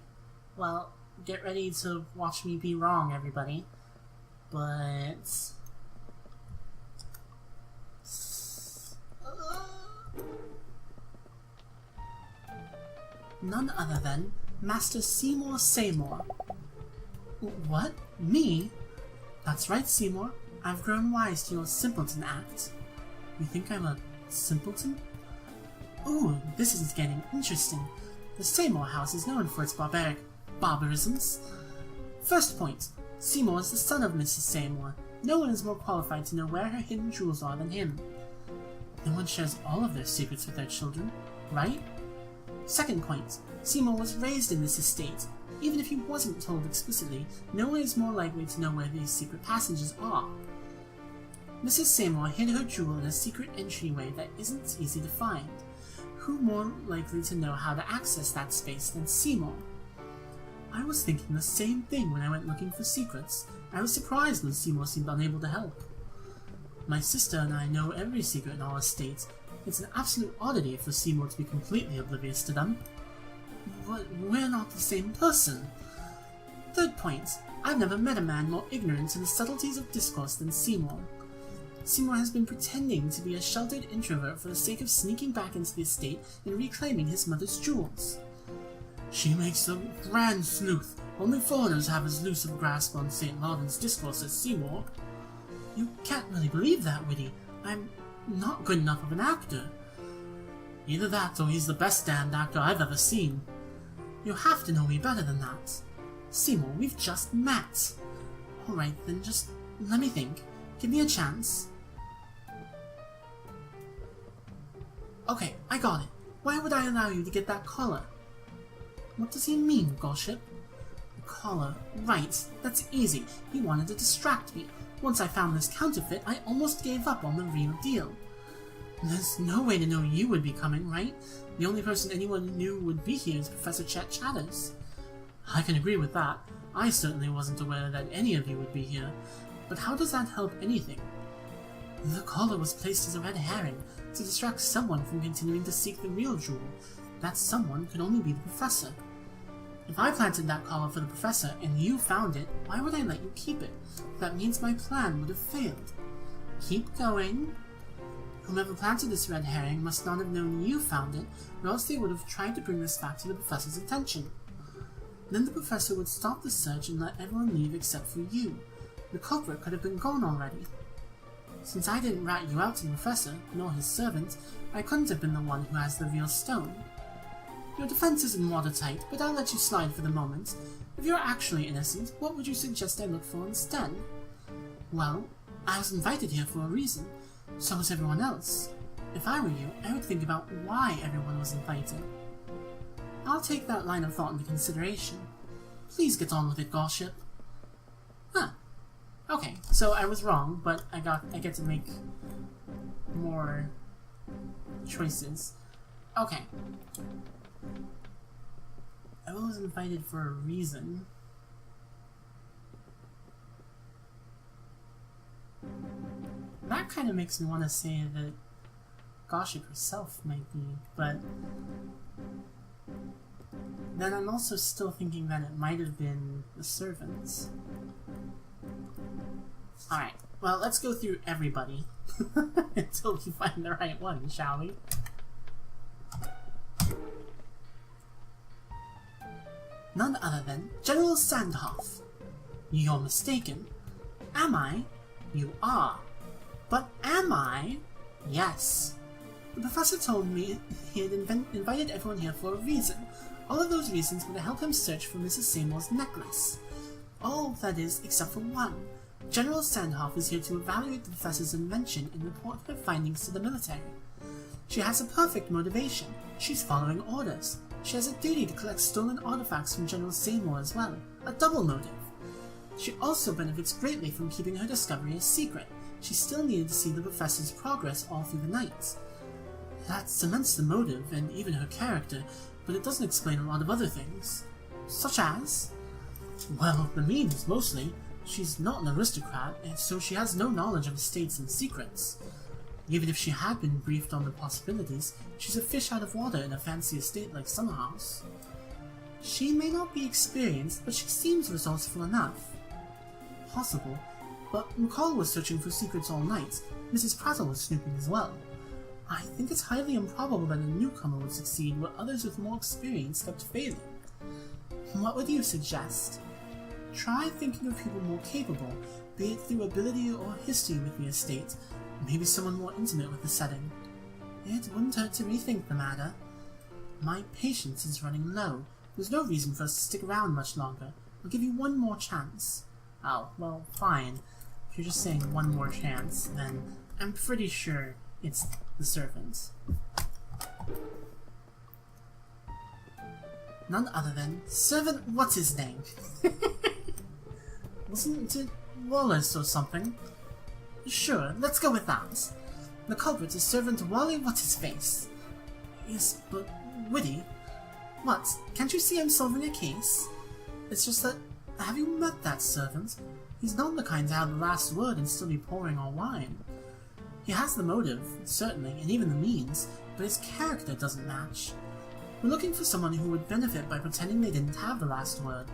well, get ready to watch me be wrong, everybody. But... none other than Master Seymour Seymour. What? Me? That's right, Seymour. I've grown wise to your simpleton act. You think I'm a simpleton? Ooh, this is getting interesting. The Seymour house is known for its barbaric barbarisms. First point, Seymour is the son of Mrs. Seymour. No one is more qualified to know where her hidden jewels are than him. No one shares all of their secrets with their children, right? Second point, Seymour was raised in this estate. Even if he wasn't told explicitly, no one is more likely to know where these secret passages are. Mrs. Seymour hid her jewel in a secret entryway that isn't easy to find. Who more likely to know how to access that space than Seymour? I was thinking the same thing when I went looking for secrets. I was surprised when Seymour seemed unable to help. My sister and I know every secret in our estate. It's an absolute oddity for Seymour to be completely oblivious to them. But we're not the same person. Third point, I've never met a man more ignorant to the subtleties of discourse than Seymour. Seymour has been pretending to be a sheltered introvert for the sake of sneaking back into the estate and reclaiming his mother's jewels. She makes a grand sleuth. Only foreigners have as loose a grasp on St. Lauden's discourse as Seymour. You can't really believe that, Widdy. I'm not good enough of an actor. Either that, or he's the best damned actor I've ever seen. You have to know me better than that. Seymour, we've just met. Alright, then just let me think. Give me a chance. Okay, I got it. Why would I allow you to get that collar? What does he mean, Gossip? Collar. Right, that's easy. He wanted to distract me. Once I found this counterfeit, I almost gave up on the real deal. There's no way to know you would be coming, right? The only person anyone knew would be here is Professor Chet Chatters. I can agree with that. I certainly wasn't aware that any of you would be here. But how does that help anything? The collar was placed as a red herring to distract someone from continuing to seek the real jewel. That someone could only be the Professor. If I planted that collar for the Professor and you found it, why would I let you keep it? That means my plan would have failed. Keep going. Whomever planted this red herring must not have known you found it, or else they would have tried to bring this back to the Professor's attention. Then the Professor would stop the search and let everyone leave except for you. The culprit could have been gone already. Since I didn't rat you out to the Professor, nor his servant, I couldn't have been the one who has the real stone. Your defense isn't watertight, but I'll let you slide for the moment. If you're actually innocent, what would you suggest I look for instead? Well, I was invited here for a reason. So was everyone else. If I were you, I would think about why everyone was invited. I'll take that line of thought into consideration. Please get on with it, Gossip. Huh. Okay, so I was wrong, but I get to make more choices. Okay. I was invited for a reason. That kind of makes me want to say that Gossip herself might be, but then I'm also still thinking that it might have been the servants. Alright, well, let's go through everybody until we find the right one, shall we? None other than General Sandhoff. You're mistaken. Am I? You are. But am I? Yes. The Professor told me he had invited everyone here for a reason. All of those reasons were to help him search for Mrs. Seymour's necklace. All, that is, except for one. General Sandhoff is here to evaluate the Professor's invention and report her findings to the military. She has a perfect motivation. She's following orders. She has a duty to collect stolen artifacts from General Seymour as well. A double motive. She also benefits greatly from keeping her discovery a secret. She still needed to see the Professor's progress all through the night. That cements the motive and even her character, but it doesn't explain a lot of other things. Such as? Well, the means, mostly. She's not an aristocrat, and so she has no knowledge of estates and secrets. Even if she had been briefed on the possibilities, she's a fish out of water in a fancy estate like Summerhouse. She may not be experienced, but she seems resourceful enough. Possible, but McCall was searching for secrets all night. Mrs. Prattle was snooping as well. I think it's highly improbable that a newcomer would succeed where others with more experience kept failing. What would you suggest? Try thinking of people more capable, be it through ability or history with the estate, maybe someone more intimate with the setting. It wouldn't hurt to rethink the matter. My patience is running low. There's no reason for us to stick around much longer. I'll give you one more chance. Oh, well, fine. If you're just saying one more chance, then I'm pretty sure it's the servants. None other than Servant What's-His-Name. Wasn't it Wallace or something? Sure, let's go with that. The culprit is Servant Wally What's-His-Face. Yes, but Woody? What, can't you see I'm solving a case? It's just that, have you met that servant? He's not the kind to have the last word and still be pouring our wine. He has the motive, certainly, and even the means, but his character doesn't match. We're looking for someone who would benefit by pretending they didn't have the last word.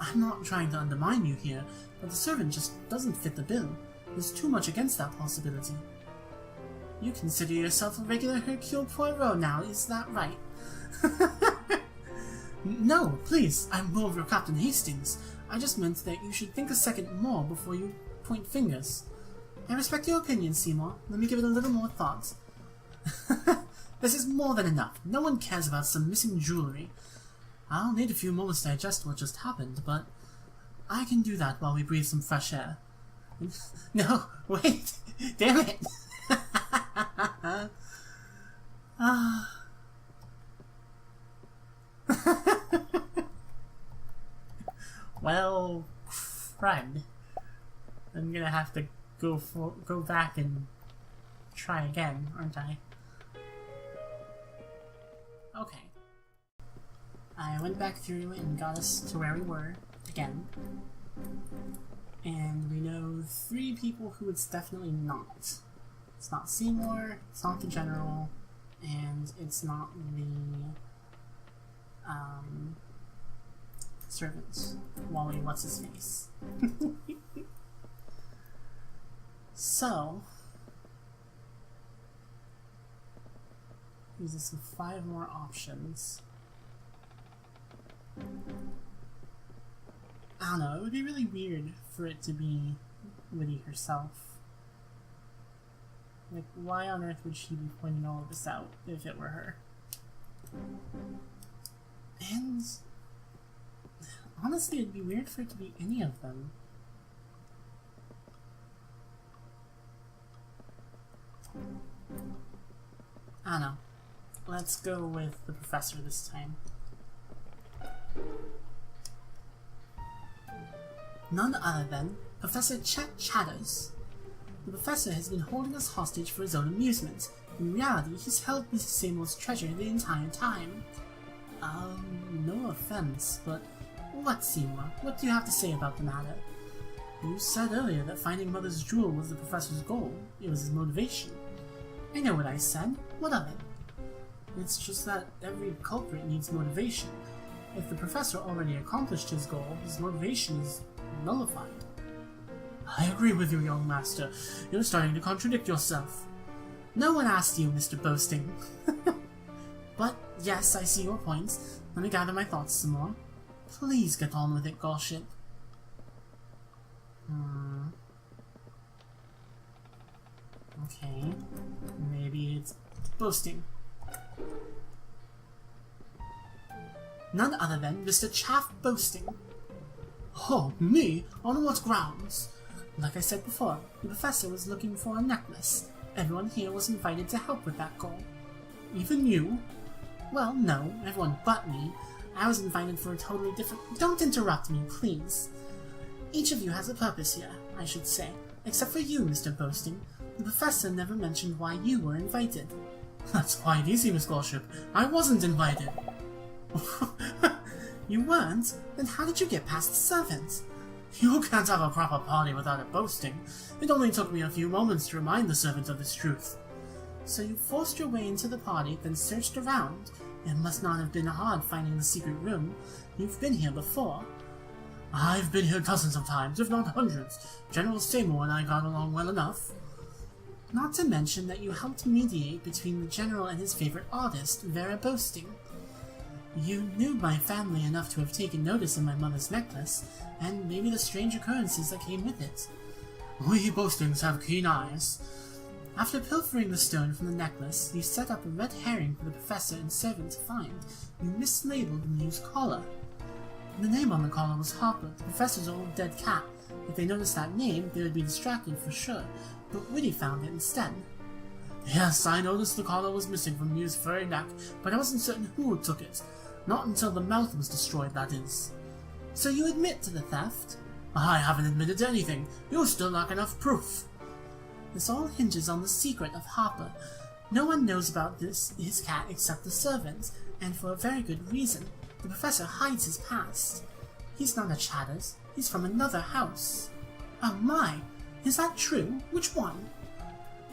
I'm not trying to undermine you here, but the servant just doesn't fit the bill. There's too much against that possibility. You consider yourself a regular Hercule Poirot now, is that right? No, please, I'm more of your Captain Hastings. I just meant that you should think a second more before you point fingers. I respect your opinion, Seymour. Let me give it a little more thought. This is more than enough. No one cares about some missing jewelry. I'll need a few moments to digest what just happened, but I can do that while we breathe some fresh air. No, wait! Damn it! Well, friend, I'm gonna have to go back and try again, aren't I? Okay. I went back through and got us to where we were again. And we know 3 people who it's definitely not. It's not Seymour, it's not the General, and it's not the servant, Wally What's-His-Face. So, gives us 5 more options. I don't know, it would be really weird for it to be Woody herself. Like, why on earth would she be pointing all of this out if it were her? And honestly, it'd be weird for it to be any of them. I don't know. Let's go with the professor this time. None other than Professor Chet Chatters. The professor has been holding us hostage for his own amusement. In reality, he's held Mrs. Seymour's treasure the entire time. No offense, but what, Seymour? What do you have to say about the matter? You said earlier that finding Mother's jewel was the professor's goal. It was his motivation. I know what I said. What of it? It's just that every culprit needs motivation. If the professor already accomplished his goal, his motivation is nullified. I agree with you, young master. You're starting to contradict yourself. No one asked you, Mr. Boasting. But, yes, I see your points. Let me gather my thoughts some more. Please get on with it, Gallship. Okay. Maybe it's boasting. None other than Mr. Chaff Boasting. Oh, me? On what grounds? Like I said before, the professor was looking for a necklace. Everyone here was invited to help with that goal. Even you? Well, no, everyone but me. I was invited for a totally different— Don't interrupt me, please. Each of you has a purpose here, I should say. Except for you, Mr. Boasting. The professor never mentioned why you were invited. That's quite easy, Miss Gallship. I wasn't invited. You weren't? Then how did you get past the servants? You can't have a proper party without it boasting. It only took me a few moments to remind the servant of this truth. So you forced your way into the party, then searched around. It must not have been hard finding the secret room. You've been here before. I've been here dozens of times, if not hundreds. General Seymour and I got along well enough. Not to mention that you helped mediate between the General and his favorite artist, Vera Boasting. You knew my family enough to have taken notice of my mother's necklace, and maybe the strange occurrences that came with it. We Boastings have keen eyes. After pilfering the stone from the necklace, you set up a red herring for the professor and servant to find. You mislabeled the Mew's collar. The name on the collar was Harper, the professor's old dead cat. If they noticed that name, they would be distracted for sure, but Woody found it instead. Yes, I noticed the collar was missing from Mew's furry neck, but I wasn't certain who took it. Not until the mouth was destroyed, that is. So you admit to the theft? I haven't admitted to anything. You still lack enough proof. This all hinges on the secret of Hopper. No one knows about his cat except the servants, and for a very good reason. The professor hides his past. He's not a Chatters. He's from another house. Oh my! Is that true? Which one?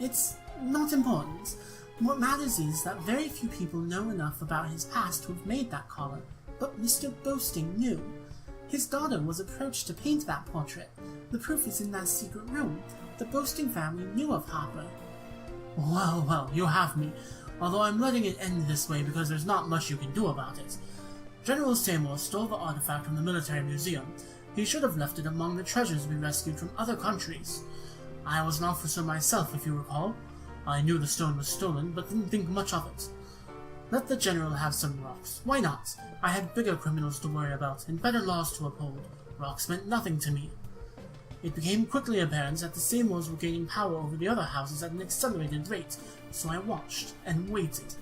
It's not important. What matters is that very few people know enough about his past to have made that collar, but Mr. Boasting knew. His daughter was approached to paint that portrait. The proof is in that secret room. The Boasting family knew of Hopper. Well, you have me. Although I'm letting it end this way because there's not much you can do about it. General Seymour stole the artifact from the military museum. He should have left it among the treasures we rescued from other countries. I was an officer myself, if you recall. I knew the stone was stolen, but didn't think much of it. Let the General have some rocks. Why not? I had bigger criminals to worry about, and better laws to uphold. Rocks meant nothing to me. It became quickly apparent that the Seymours were gaining power over the other houses at an accelerated rate, so I watched and waited.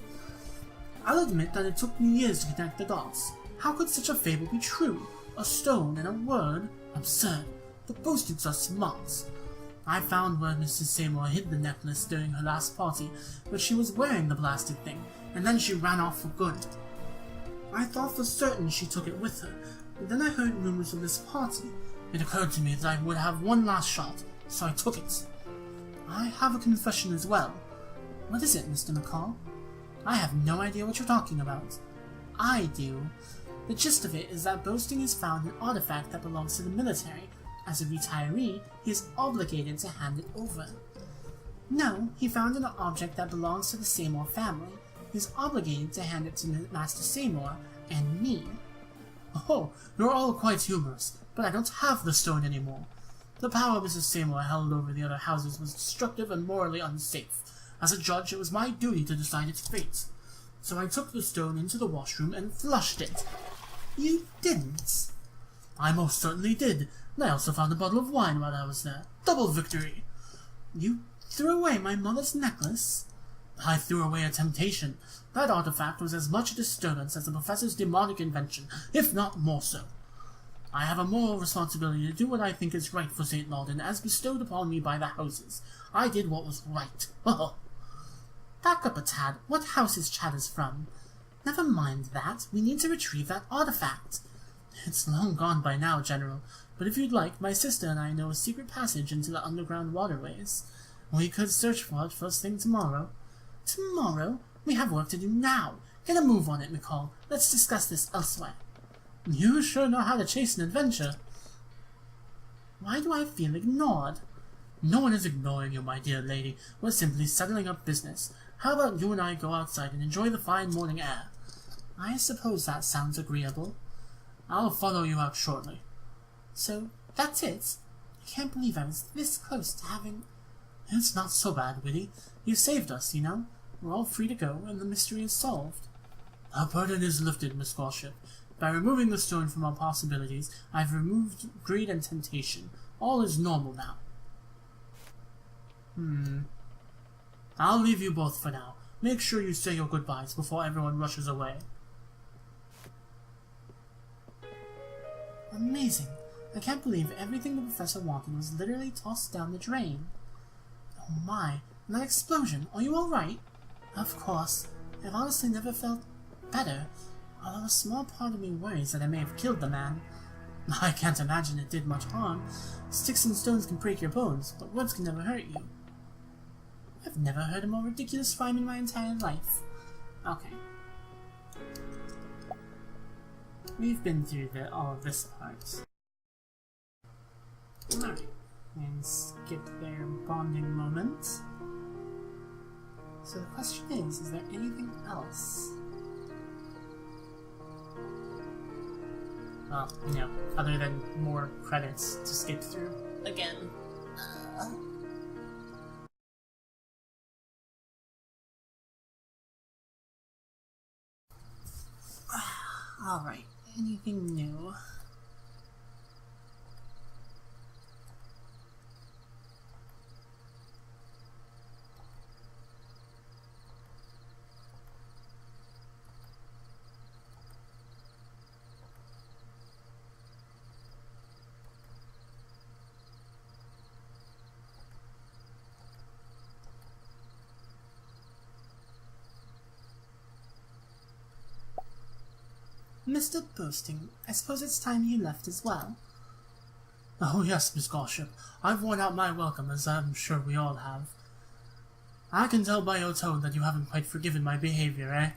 I'll admit that it took me years to connect the dots. How could such a fable be true? A stone and a word? Absurd. The Boastings are smart. I found where Mrs. Seymour hid the necklace during her last party, but she was wearing the blasted thing, and then she ran off for good. I thought for certain she took it with her, but then I heard rumors of this party. It occurred to me that I would have one last shot, so I took it. I have a confession as well. What is it, Mr. McCall? I have no idea what you're talking about. I do. The gist of it is that Boasting has found an artifact that belongs to the military. As a retiree, he is obligated to hand it over. No, he found an object that belongs to the Seymour family. He is obligated to hand it to Master Seymour and me. Oh, you're all quite humorous, but I don't have the stone anymore. The power Mrs. Seymour held over the other houses was destructive and morally unsafe. As a judge, it was my duty to decide its fate. So I took the stone into the washroom and flushed it. You didn't? I most certainly did. And I also found a bottle of wine while I was there. Double victory! You threw away my mother's necklace? I threw away a temptation. That artifact was as much a disturbance as the professor's demonic invention, if not more so. I have a moral responsibility to do what I think is right for St. Lauden, as bestowed upon me by the houses. I did what was right. Oh. Back up a tad. What house is Chatters from? Never mind that. We need to retrieve that artifact. It's long gone by now, General, but if you'd like, my sister and I know a secret passage into the underground waterways. We could search for it first thing tomorrow. Tomorrow? We have work to do now. Get a move on it, McCall. Let's discuss this elsewhere. You sure know how to chase an adventure. Why do I feel ignored? No one is ignoring you, my dear lady. We're simply settling up business. How about you and I go outside and enjoy the fine morning air? I suppose that sounds agreeable. I'll follow you out shortly. So, that's it? I can't believe I was this close to having... It's not so bad, Widdy. You saved us, you know. We're all free to go, and the mystery is solved. Our burden is lifted, Miss Scholarship. By removing the stone from our possibilities, I've removed greed and temptation. All is normal now. I'll leave you both for now. Make sure you say your goodbyes before everyone rushes away. Amazing. I can't believe everything the professor wanted was literally tossed down the drain. Oh my, and that explosion, are you alright? Of course. I've honestly never felt better, although a small part of me worries that I may have killed the man. I can't imagine it did much harm. Sticks and stones can break your bones, but words can never hurt you. I've never heard a more ridiculous rhyme in my entire life. Okay. We've been through all of this part. Alright. And skip their bonding moment. So the question is there anything else? Well, you know, other than more credits to skip through again. Alright, anything new? Mr. Boasting, I suppose it's time you left as well. Oh yes, Miss Gossip. I've worn out my welcome, as I'm sure we all have. I can tell by your tone that you haven't quite forgiven my behavior, eh?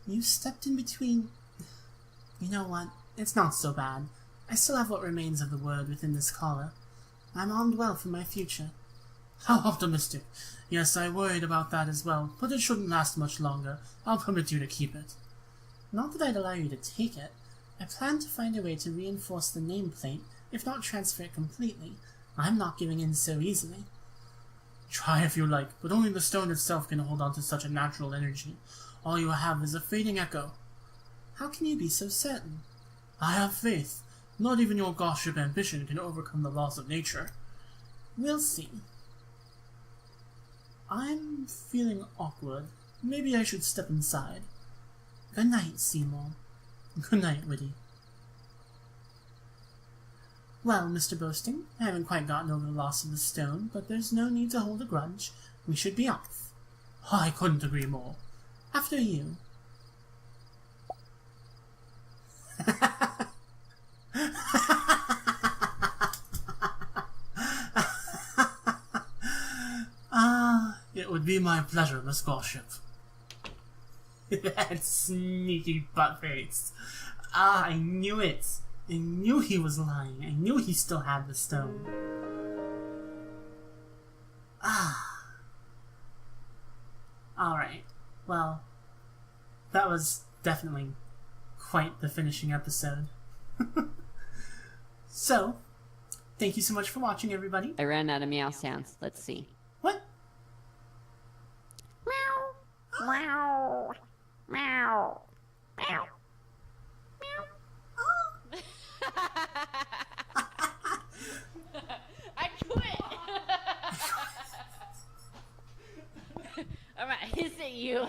You stepped in between... You know what? It's not so bad. I still have what remains of the word within this collar. I'm armed well for my future. How optimistic. Yes, I worried about that as well, but it shouldn't last much longer. I'll permit you to keep it. Not that I'd allow you to take it. I plan to find a way to reinforce the nameplate, if not transfer it completely. I'm not giving in so easily. Try if you like, but only the stone itself can hold on to such a natural energy. All you have is a fading echo. How can you be so certain? I have faith. Not even your gossip ambition can overcome the laws of nature. We'll see. I'm feeling awkward. Maybe I should step inside. Good night, Seymour. Good night, Widdy. Well, Mr. Boasting, I haven't quite gotten over the loss of the stone, but there's no need to hold a grudge. We should be off. I couldn't agree more. After you. It would be my pleasure, Miss Gossip. That sneaky buttface. I knew it. I knew he was lying. I knew he still had the stone. Alright. Well, that was definitely quite the finishing episode. So, thank you so much for watching, everybody. I ran out of meow sounds. Let's see. What? Meow. Meow. Meow. Meow. I quit. Alright, is it you?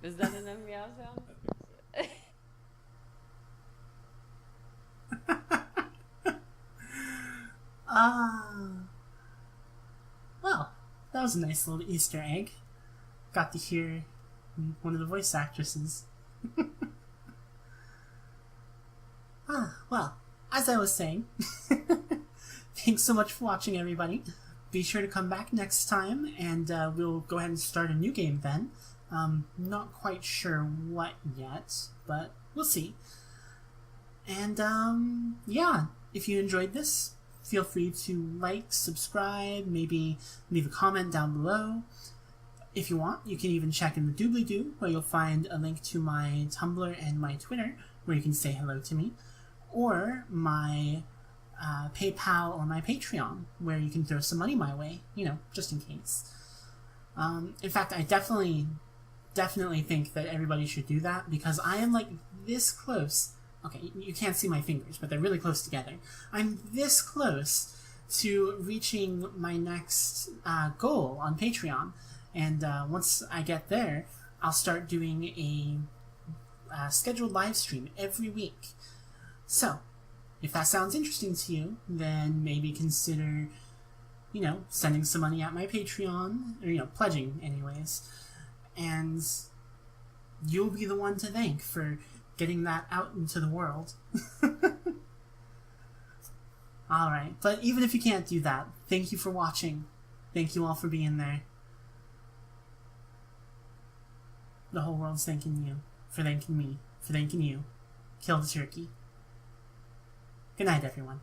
Is that enough meow sound? Well, that was a nice little Easter egg. Got to hear one of the voice actresses. Well, as I was saying, thanks so much for watching, everybody. Be sure to come back next time, and we'll go ahead and start a new game then. Not quite sure what yet, but we'll see. And, yeah, if you enjoyed this, feel free to like, subscribe, maybe leave a comment down below. If you want, you can even check in the doobly-doo, where you'll find a link to my Tumblr and my Twitter, where you can say hello to me, or my PayPal or my Patreon, where you can throw some money my way, you know, just in case. In fact, I definitely think that everybody should do that, because I am like this close. Okay, you can't see my fingers, but they're really close together. I'm this close to reaching my next goal on Patreon, and once I get there, I'll start doing a scheduled live stream every week. So, if that sounds interesting to you, then maybe consider, you know, sending some money at my Patreon, or, you know, pledging anyways, and you'll be the one to thank for getting that out into the world. Alright, but even if you can't do that, thank you for watching. Thank you all for being there. The whole world's thanking you, for thanking me, for thanking you. Kill the turkey. Good night, everyone.